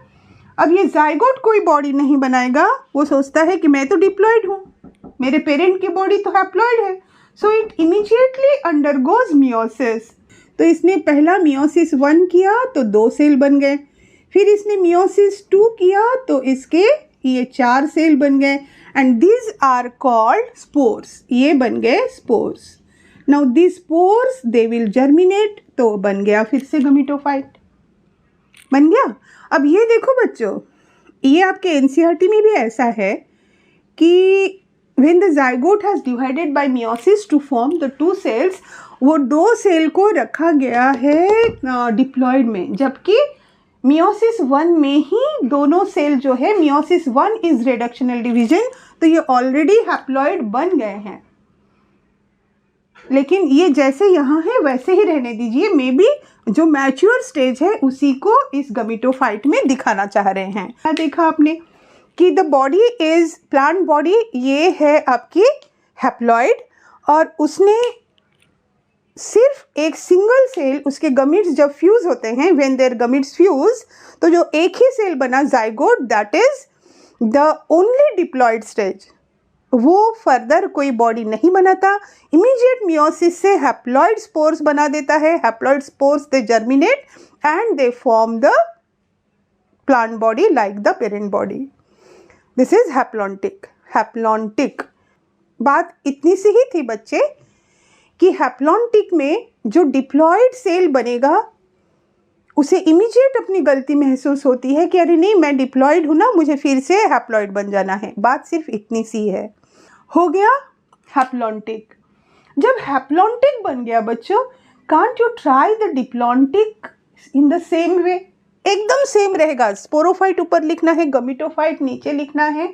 अब ये जाइगोट कोई बॉडी नहीं बनाएगा, वो सोचता है कि मैं तो डिप्लॉयड हूँ, मेरे पेरेंट की बॉडी तो हैप्लॉयड है, so it immediately undergoes meiosis. तो इसने पहला मियोसिस 1 किया तो 2 सेल बन गए, फिर इसने मियोसिस 2 किया तो इसके ये 4 सेल बन गए, and these are called spores. ये बन गए spores. Now this spores they will germinate, तो बन गया फिर से गमीटोफाइट, बन गया। अब ये देखो बच्चों, ये आपके एनसीईआरटी में भी ऐसा है कि when the zygote has divided by meiosis to form the 2 cells, वो 2 सेल को रखा गया है डिप्लॉयड में, जबकि मियोसिस 1 में ही दोनों सेल जो है, मियोसिस 1 इज रिडक्शनल डिवीजन, तो ये ऑलरेडी हैप्लॉयड बन गए हैं। लेकिन ये जैसे यहाँ है वैसे ही रहने दीजिए, मे बी जो मैच्योर स्टेज है उसी को इस गमीटोफाइट में दिखाना चाह रहे हैं। क्या देखा आपने कि the body is plant body, ये है आपकी हैप्लॉयड, और उसने सिर्फ एक सिंगल सेल, उसके गमीट्स जब फ्यूज होते हैं, व्हेन देयर गमीट्स फ्यूज, तो जो एक ही सेल बना zygote, that is the only diploid stage. वो फर्दर कोई बॉडी नहीं बनाता, इमीडिएट मियोसिस से हैप्लॉयड स्पोर्स बना देता है। Haploid spores they germinate and they form the plant body like the parent body. This is haplontic. Haplontic बात इतनी सी ही थी बच्चे कि हैप्लॉन्टिक में जो डिप्लॉयड सेल बनेगा उसे इमीडिएट अपनी गलती महसूस होती है कि अरे नहीं, मैं डिप्लॉयड हूँ ना, मुझे फिर से हैप्लॉयड बन जाना है। बात सिर्फ इतनी सी है। हो गया हैप्लॉन्टिक। जब हैप्लॉन्टिक बन गया बच्चों, can't you try the diplontic in the same way? एकदम सेम रहेगा। स्पोरोफाइट ऊपर लिखना है, गमीटोफाइट नीचे लिखना है,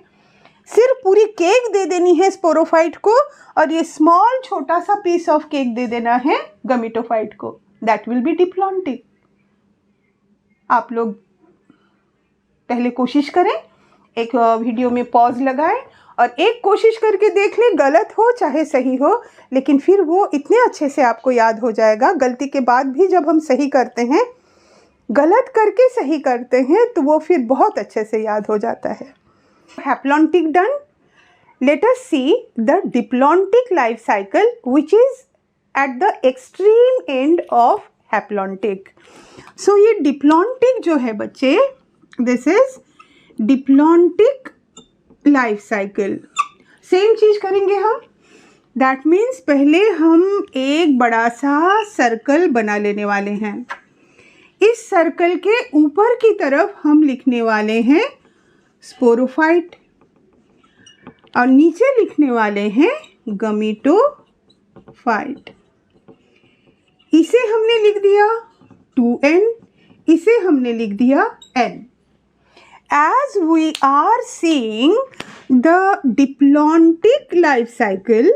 सिर्फ पूरी केक दे देनी है स्पोरोफाइट को, और ये स्मॉल छोटा सा पीस ऑफ केक दे देना है गमीटोफाइट को। That will be diplontic. आप लोग पहले कोशिश करें, एक वीडियो में पॉज लगाएं और एक कोशिश करके देख लें, गलत हो चाहे सही हो, लेकिन फिर वो इतने अच्छे से आपको याद हो जाएगा। गलती के बाद भी जब हम सही करते हैं, गलत करके सही करते हैं, तो वो फिर बहुत अच्छे से याद हो जाता है। Haplontic done. Let us see the diplontic life cycle which is at the extreme end of haplontic. So ये डिप्लॉन्टिक जो है बच्चे, this is diplontic life cycle. Same चीज करेंगे हम। दैट मीन्स पहले हम एक बड़ा सा सर्कल बना लेने वाले हैं। इस सर्कल के ऊपर की तरफ हम लिखने वाले हैं स्पोरोफाइट और नीचे लिखने वाले हैं गमीटोफाइट। इसे हमने लिख दिया 2n, इसे हमने लिख दिया n। As we are seeing the diplontic life cycle,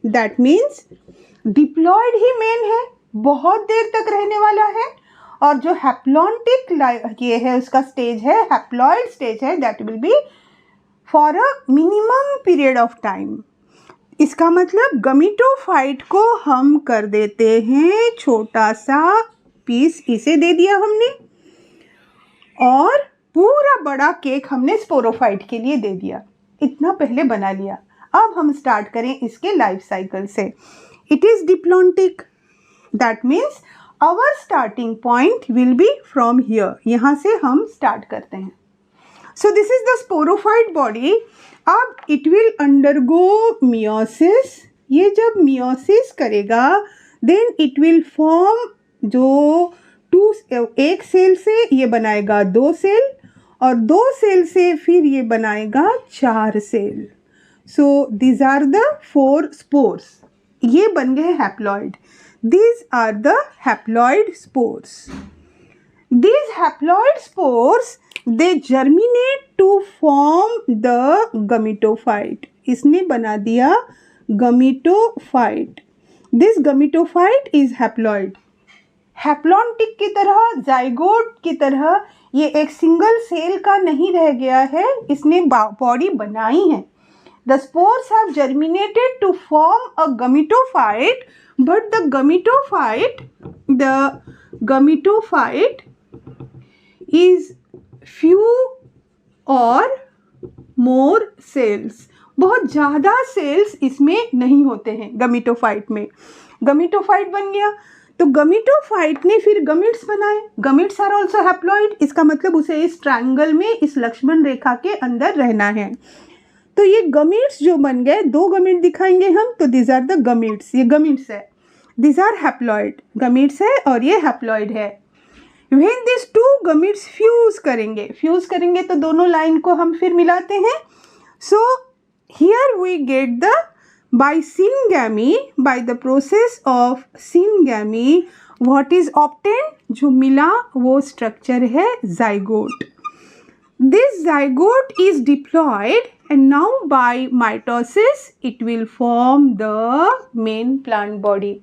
that means diploid he main है, बहुत देर तक रहने वाला है, और जो हैप्लॉन्टिक ये है उसका स्टेज है, हैप्लॉइड स्टेज है, that will be for a minimum period of time. इसका मतलब गमीटोफाइट को हम कर देते हैं छोटा सा पीस, इसे दे दिया हमने, और पूरा बड़ा केक हमने स्पोरोफाइट के लिए दे दिया। इतना पहले बना लिया। अब हम स्टार्ट करें इसके लाइफ साइकिल से। It is diplontic. That means our starting point will be from here, यहाँ से हम स्टार्ट करते हैं. So this is the sporophyte body. अब इट विल अंडरगो मियोसिस. ये जब मियोसिस करेगा देन इट विल फॉर्म जो एक सेल से ये बनाएगा 2 सेल और 2 सेल से फिर ये बनाएगा 4 cell. So these are the 4 spores. ये बन गए haploid. These are the haploid spores. These haploid spores they germinate to form the gametophyte. इसने बना दिया gametophyte. This gametophyte is haploid. Haplontic की तरह, जाइगोट की तरह ये एक सिंगल सेल का नहीं रह गया है, इसने बॉडी बनाई है. The spores have germinated to form a gametophyte, but the gametophyte is few or more cells. बहुत ज़्यादा सेल्स इसमें नहीं होते हैं गमीटोफाइट में. गमीटोफाइट बन गया तो गमीटोफाइट ने फिर गमिट्स बनाए. Gametes are also haploid. इसका मतलब उसे इस ट्रायंगल में, इस लक्ष्मण रेखा के अंदर रहना है. तो ये गमिट्स जो बन गए, 2 गमिट दिखाएंगे हम, तो दिस आर द गमिट्स. ये गमिट्स है, दिस आर हैप्लॉइड. गमिट्स है और ये हैप्लॉइड है. When these 2 gametes fuse करेंगे तो दोनों लाइन को हम फिर मिलाते हैं. So here we get the by syngamy, by the process of syngamy, what is obtained? जो मिला वो स्ट्रक्चर है zygote. This zygote is diploid and now by mitosis it will form the main plant body.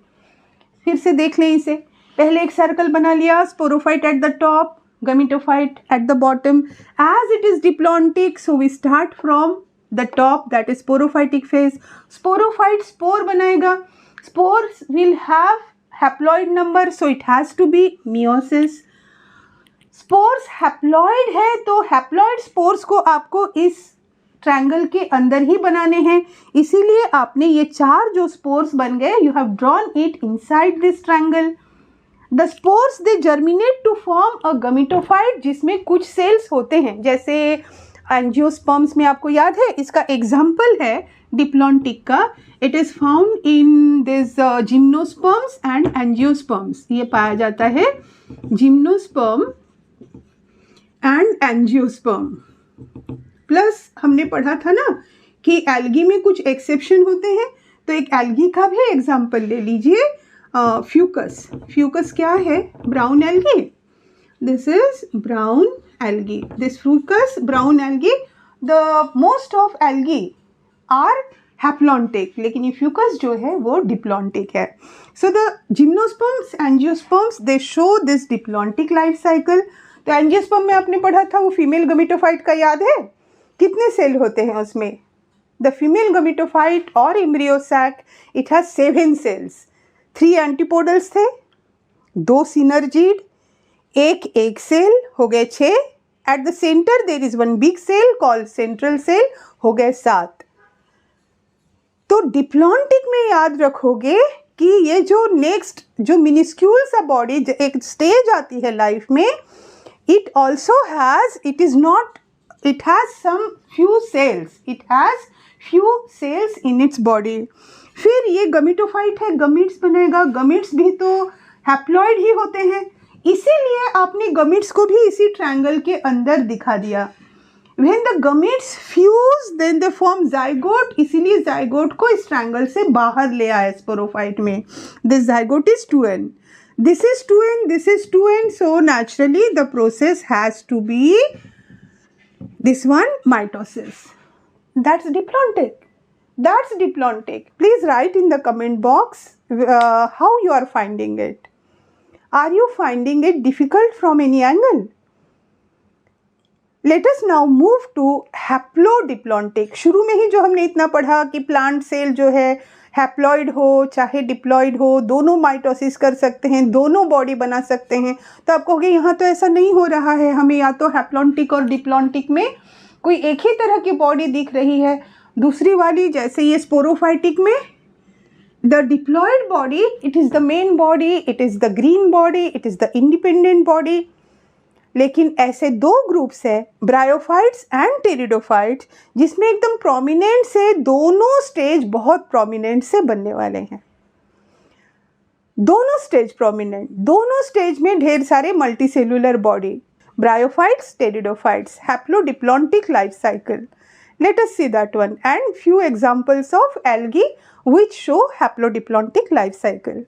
फिर से देख लें इसे. पहले एक सर्कल बना लिया, sporophyte at the top, gametophyte at the bottom. As it is diplontic so we start from the top, that is sporophytic phase. Sporophyte spore बनाएगा. Spores will have haploid number, so it has to be meiosis. Spores haploid है तो haploid spores को आपको इस triangle के अंदर ही बनाने हैं. इसीलिए आपने ये 4 जो स्पोर्स बन गए, you have drawn it inside this triangle. The spores they germinate to form a gametophyte, जिसमें कुछ सेल्स होते हैं, जैसे एंजियोस्पर्म्स में आपको याद है, इसका एग्जाम्पल है डिप्लॉन्टिक का. It is found in this gymnosperms and angiosperms. ये पाया जाता है जिम्नोस्पर्म एंड एंजियोस्पर्म. प्लस हमने पढ़ा था ना कि एल्गी में कुछ एक्सेप्शन होते हैं, तो एक एल्गी का भी एग्जाम्पल ले लीजिए. फ्यूकस. फ्यूकस क्या है? Brown algae. This is brown algae. This fucus brown algae. The most of algae are haplontic, लेकिन ये फ्यूकस जो है वो डिप्लॉन्टिक है. So the gymnosperms, angiosperms they show this diplontic life cycle. तो एंजियोस्पर्म में आपने पढ़ा था वो फीमेल गमीटोफाइट का, याद है? कितने सेल होते हैं उसमें? द फीमेल गमीटोफाइट और embryo sac, it has 7 cells. 3 antipodals थे, 2 सिनर्जीड, एक सेल, हो गए 6. At the centre there is 1 big cell called central cell, हो गए 7. तो डिप्लॉन्टिक में याद रखोगे कि ये जो नेक्स्ट जो मिनिस्क्यूल सा बॉडी एक स्टेज आती है लाइफ में, it also has, it has some few cells, it has few cells in its body. फिर ये गमीटोफाइट है, गमिट्स बनेगा. गमिट्स भी तो हैप्लॉइड ही होते हैं, इसीलिए आपने गमिट्स को भी इसी ट्रायंगल के अंदर दिखा दिया. When the gametes fuse then they form zygote, इसीलिए zygote को इस ट्रायंगल से बाहर ले आया स्पोरोफाइट में. This zygote is 2n. This is 2n, this is 2n, so naturally the process has to be this one, mitosis. That's diplontic. That's diplontic. Please write in the comment box how you are finding it. Are you finding it difficult from any angle? Let us now move to haplodiplontic. शुरू में ही जो हमने इतना पढ़ा कि plant cell जो है haploid हो चाहे डिप्लॉइड हो, दोनों माइटोसिस कर सकते हैं, दोनों बॉडी बना सकते हैं. तो आप कहोगे यहाँ तो ऐसा नहीं हो रहा है, हमें या तो हैप्लॉन्टिक और डिप्लॉन्टिक में कोई एक ही तरह की बॉडी दिख रही है. दूसरी वाली जैसे ये स्पोरोफाइटिक में The diploid body, it is the main body, it is the green body, it is the independent body. लेकिन ऐसे दो ग्रुप्स है, ब्रायोफाइट्स एंड टेरिडोफाइट्स, जिसमें एकदम प्रोमिनेंट से दोनों स्टेज बहुत प्रोमिनेंट से बनने वाले हैं। दोनों स्टेज प्रोमिनेंट, दोनों स्टेज में ढेर सारे multicellular body, bryophytes, pteridophytes, haplodiplontic life cycle. Let us see that one and few examples of algae which show haplodiplontic life cycle.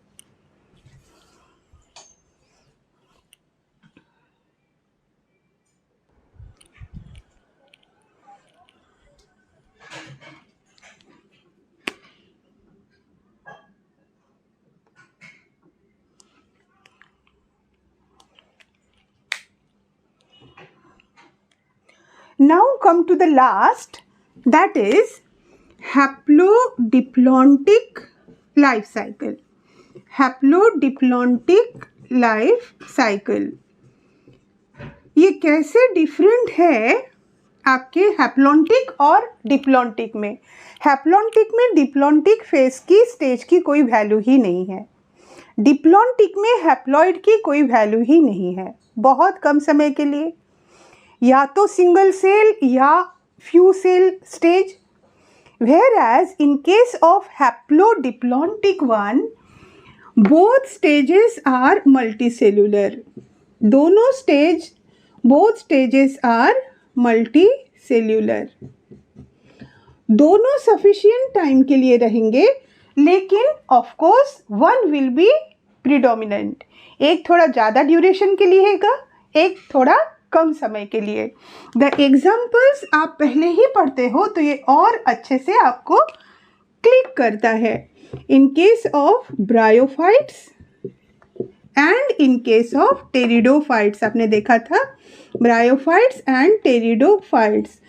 Now come to the last, that is haplodiplontic life cycle. Haplodiplontic life cycle. ये कैसे different है आपके haplontic और diplontic में? Haplontic में diplontic phase की stage की कोई वैल्यू ही नहीं है, डिप्लॉन्टिक में हैप्लॉइड की कोई वैल्यू ही नहीं है, बहुत कम समय के लिए, या तो सिंगल सेल या few cell stage. Whereas in case of haplodiplontic one, both stages are multicellular. दोनों stage, both stages are multicellular. दोनों sufficient टाइम के लिए रहेंगे, लेकिन of course one will be predominant. एक थोड़ा ज़्यादा ड्यूरेशन के लिए है, एक थोड़ा कम समय के लिए. द एग्जाम्पल्स आप पहले ही पढ़ते हो तो ये और अच्छे से आपको क्लिक करता है. In case of bryophytes and in case of pteridophytes, आपने देखा था bryophytes and pteridophytes.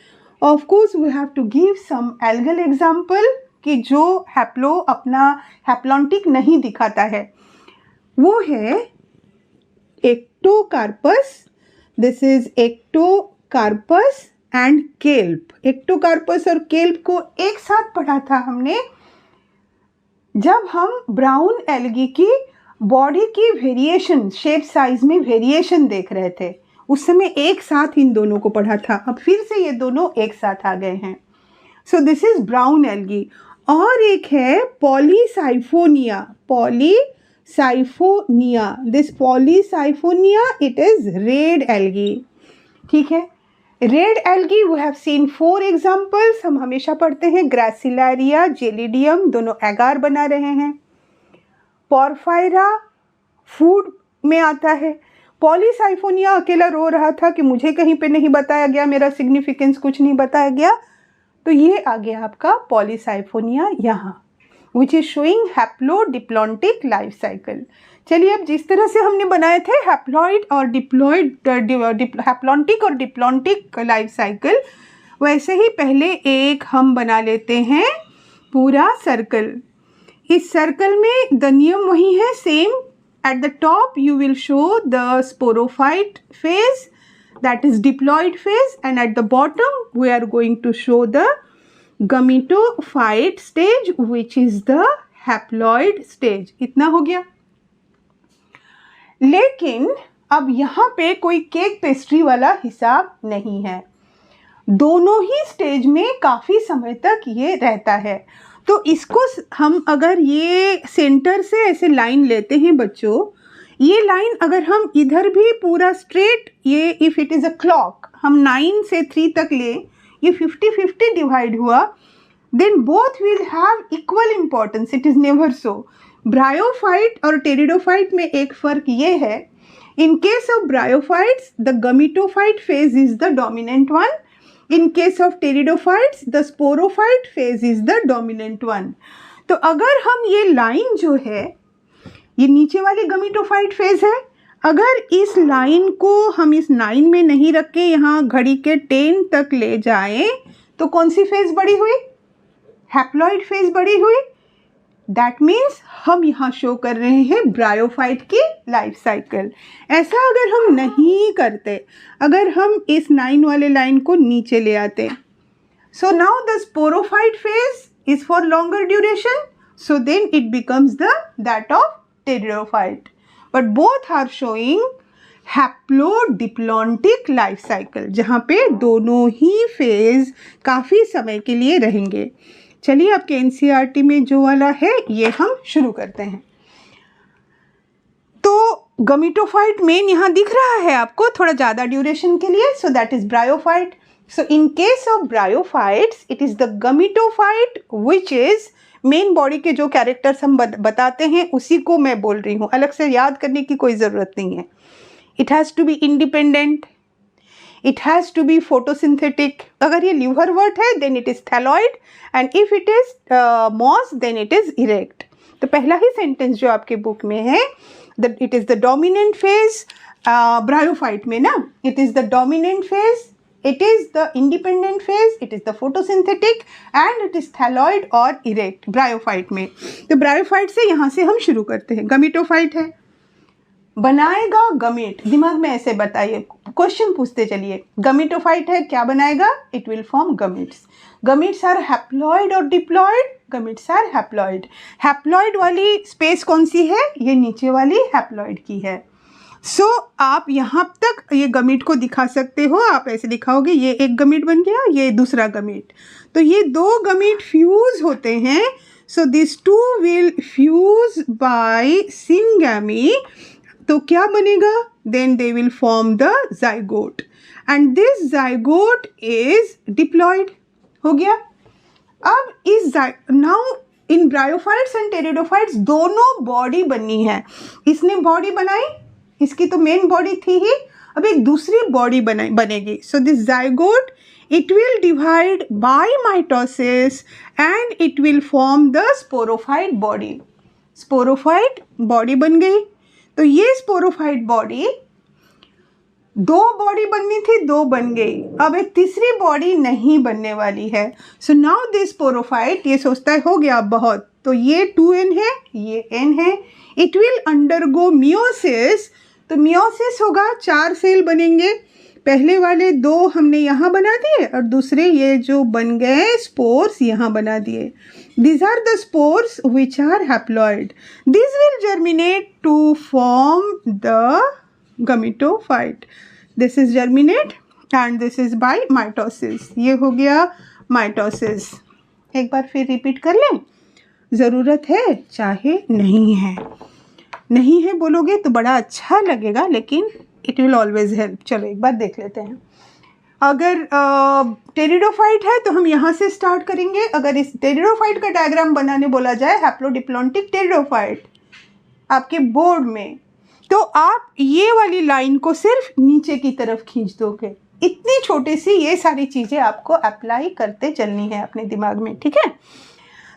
Of course we have to give some algal example कि जो हैप्लो अपना हैप्लॉन्टिक नहीं दिखाता है. वो है Ectocarpus. This is Ectocarpus and kelp. Ectocarpus और केल्प को एक साथ पढ़ा था हमने जब हम ब्राउन एल्गी की बॉडी की वेरिएशन, शेप साइज में वेरिएशन देख रहे थे. उस समय एक साथ इन दोनों को पढ़ा था. अब फिर से ये दोनों एक साथ आ गए हैं. So this is brown algae. और एक है polysiphonia. Polysiphonia, this polysiphonia it is red algae. ठीक है, red algae we have seen 4 examples. हम हमेशा पढ़ते हैं ग्रासिलारिया, जेलिडियम, दोनों एगार बना रहे हैं. पॉर्फायरा फूड में आता है. पॉलीसाइफोनिया अकेला रो रहा था कि मुझे कहीं पे नहीं बताया गया, मेरा सिग्निफिकेंस कुछ नहीं बताया गया, तो ये आ गया आपका पॉलीसाइफोनिया यहाँ, which is showing haplodiplontic life cycle. चलिए, अब जिस तरह से हमने बनाए थे हैप्लॉइड और डिप्लॉइड, हैप्लॉन्टिक और डिप्लॉन्टिक लाइफ साइकिल, वैसे ही पहले एक हम बना लेते हैं पूरा सर्कल. इस सर्कल में द नियम वही है, same. Eight the top you will show the sporophyte phase, that is diploid phase, and at the bottom we are going to show the gametophyte stage which is the haploid stage. इतना हो गया. लेकिन अब यहाँ पे कोई cake pastry वाला हिसाब नहीं है. दोनों ही स्टेज में काफ़ी समय तक ये रहता है. तो इसको हम अगर ये सेंटर से ऐसे लाइन लेते हैं बच्चों, ये लाइन अगर हम इधर भी पूरा स्ट्रेट, ये if it is a clock, हम 9 से 3 तक ले, ये 50-50 डिवाइड हुआ, then both will have equal importance. It is never so. Bryophyte और टेरिडोफाइट में एक फ़र्क ये है, in case of bryophytes the gametophyte phase is the dominant one. In case of pteridophytes the sporophyte phase is the dominant one. तो अगर हम ये लाइन जो है, ये नीचे वाली गमीटोफाइट फेज है, अगर इस लाइन को हम इस 9 में नहीं रख के यहाँ घड़ी के 10 तक ले जाएं, तो कौन सी फेज बड़ी हुई? हैप्लॉइड फेज बड़ी हुई. दैट मीन्स हम यहाँ शो कर रहे हैं ब्रायोफाइट की लाइफ साइकिल. ऐसा अगर हम नहीं करते, अगर हम इस 9 वाले लाइन को नीचे ले आते, so now the sporophyte phase is for longer duration, so then it becomes that of pteridophyte. But both are showing haplodiplontic life cycle, जहाँ पे दोनों ही फेज काफ़ी समय के लिए रहेंगे. चलिए आपके एनसीईआरटी में जो वाला है ये हम शुरू करते हैं. तो गमीटोफाइट मेन यहाँ दिख रहा है आपको थोड़ा ज़्यादा ड्यूरेशन के लिए, so that is bryophyte. So in case of bryophytes it is the gametophyte which is main body के जो कैरेक्टर्स हम बताते हैं उसी को मैं बोल रही हूँ, अलग से याद करने की कोई ज़रूरत नहीं है. It has to be independent, it has to be photosynthetic. अगर ये ल्यूवरवर्ट है then it is thalloid, and if it is moss then it is erect. तो पहला ही सेंटेंस जो आपके बुक में है, it is the dominant phase. Bryophyte में ना, it is the dominant phase, it is the independent phase, it is the photosynthetic and it is thalloid और erect ब्रायोफाइट में. तो ब्रायोफाइट से यहाँ से हम शुरू करते हैं. गमीटोफाइट है, बनाएगा गमीट. दिमाग में ऐसे बताइए, क्वेश्चन पूछते चलिए. गमीटोफाइट है, क्या बनाएगा? It will form gametes. Gametes are haploid और diploid? Gametes are haploid. Haploid वाली स्पेस कौन सी है? ये नीचे वाली हैप्लॉइड की है. सो आप यहाँ तक ये गमीट को दिखा सकते हो. आप ऐसे दिखाओगे, ये एक गमीट बन गया, ये दूसरा गमीट. तो ये दो गमीट फ्यूज होते हैं. So this two will fuse by syngamy. तो क्या बनेगा? Then they will form the zygote, and this zygote is diploid. हो गया. अब इस now in bryophytes and pteridophytes दोनों बॉडी बननी है. इसने बॉडी बनाई, इसकी तो मेन बॉडी थी ही, अब एक दूसरी बॉडी बनेगी. So this zygote it will divide by mitosis and it will form the sporophyte body. Sporophyte body बन गई. तो ये स्पोरोफाइट बॉडी, दो बॉडी बननी थी, दो बन गई. अब एक तीसरी बॉडी नहीं बनने वाली है. सो नाउ दिस स्पोरोफाइट ये सोचता है हो गया बहुत, तो ये 2n है, ये n है. It will undergo meiosis. तो मियोसिस होगा, 4 सेल बनेंगे. पहले वाले 2 हमने यहाँ बना दिए और दूसरे ये जो बन गए स्पोर्स यहाँ बना दिए. These are the spores which are haploid. These will germinate to form the gametophyte. This is germinate and this is by mitosis. ये हो गया mitosis. एक बार फिर रिपीट कर लें. ज़रूरत है चाहे नहीं है. नहीं है बोलोगे तो बड़ा अच्छा लगेगा, लेकिन इट विल ऑलवेज हेल्प. चलो एक बार देख लेते हैं. अगर टेरिडोफाइट है तो हम यहाँ से स्टार्ट करेंगे. अगर इस टेरिडोफाइट का डायग्राम बनाने बोला जाए, हैप्लोडिप्लॉन्टिक टेरिडोफाइट आपके बोर्ड में, तो आप ये वाली लाइन को सिर्फ नीचे की तरफ खींच दोगे. इतनी छोटी सी ये सारी चीज़ें आपको अप्लाई करते चलनी है अपने दिमाग में, ठीक है.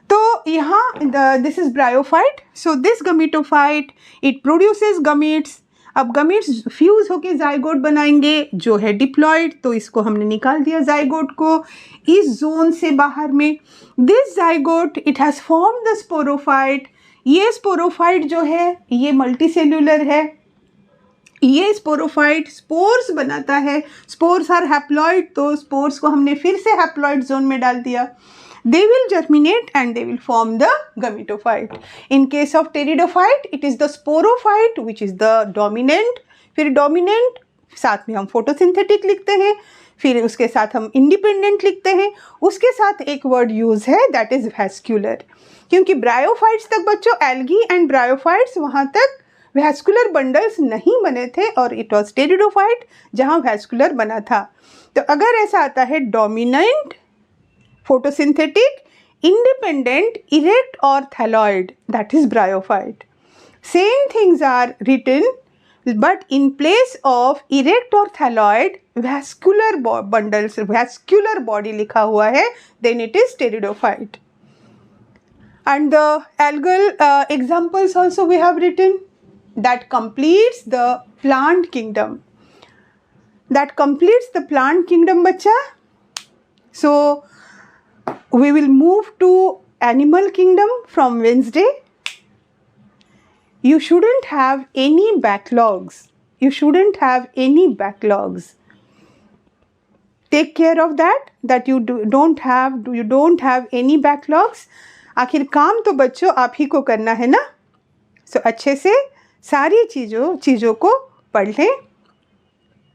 तो यहाँ this is bryophyte. So this gametophyte it produces gametes. अब गमीट्स फ्यूज होके जाइगोट बनाएंगे जो है डिप्लॉइड. तो इसको हमने निकाल दिया जाइगोट को इस जोन से बाहर में. This zygote it has form the sporophyte. ये स्पोरोफाइट जो है ये मल्टीसेल्यूलर है. ये स्पोरोफाइट स्पोर्स बनाता है. स्पोर्स आर हैप्लॉइड, तो स्पोर्स को हमने फिर से हैप्लॉइड जोन में डाल दिया. They will germinate and they will form the gametophyte. In case of pteridophyte, it is the sporophyte which is the dominant. फिर dominant साथ में हम photosynthetic लिखते हैं, फिर उसके साथ हम independent लिखते हैं. उसके साथ एक word use है that is vascular. क्योंकि ब्रायोफाइट्स तक बच्चों, algae and ब्रायोफाइट्स वहाँ तक vascular bundles नहीं बने थे और it was pteridophyte जहाँ vascular बना था. तो अगर ऐसा आता है dominant, photosynthetic, independent, erect or thalloid, that is bryophyte. Same things are written, but in place of erect or thalloid, vascular bundles, vascular body लिखा हुआ है, then it is pteridophyte. And the algal examples also we have written. That completes the plant kingdom. That completes the plant kingdom, बच्चा. So we will move to animal kingdom from Wednesday. You shouldn't have any backlogs. You shouldn't have any backlogs. Take care of that you don't have any backlogs. आखिर काम तो बच्चों आप ही को करना है ना। सो अच्छे से सारी चीज़ों को पढ़ लें,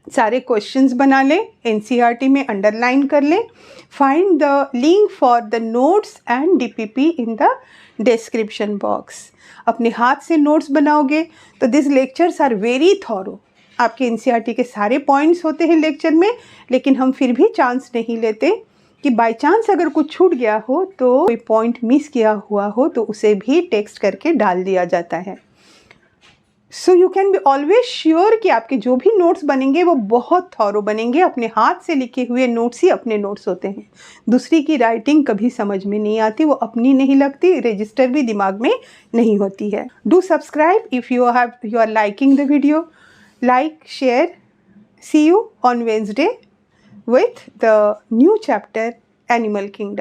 सारे क्वेश्चंस बना लें, एनसीईआरटी में अंडरलाइन कर लें। Find the link for the notes and DPP in the description box. अपने हाथ से नोट्स बनाओगे तो this lectures are very thorough. आपके एनसीईआरटी के सारे पॉइंट्स होते हैं लेक्चर में, लेकिन हम फिर भी चांस नहीं लेते कि बाय चांस अगर कुछ छूट गया हो, तो कोई पॉइंट मिस किया हुआ हो तो उसे भी टेक्स्ट करके डाल दिया जाता है। So you can be always sure कि आपके जो भी नोट्स बनेंगे वो बहुत थॉरो बनेंगे। अपने हाथ से लिखे हुए नोट्स ही अपने नोट्स होते हैं। दूसरी की राइटिंग कभी समझ में नहीं आती, वो अपनी नहीं लगती, रजिस्टर भी दिमाग में नहीं होती है। Do subscribe if you are liking the video. Like, share. See you on Wednesday with the new chapter Animal Kingdom.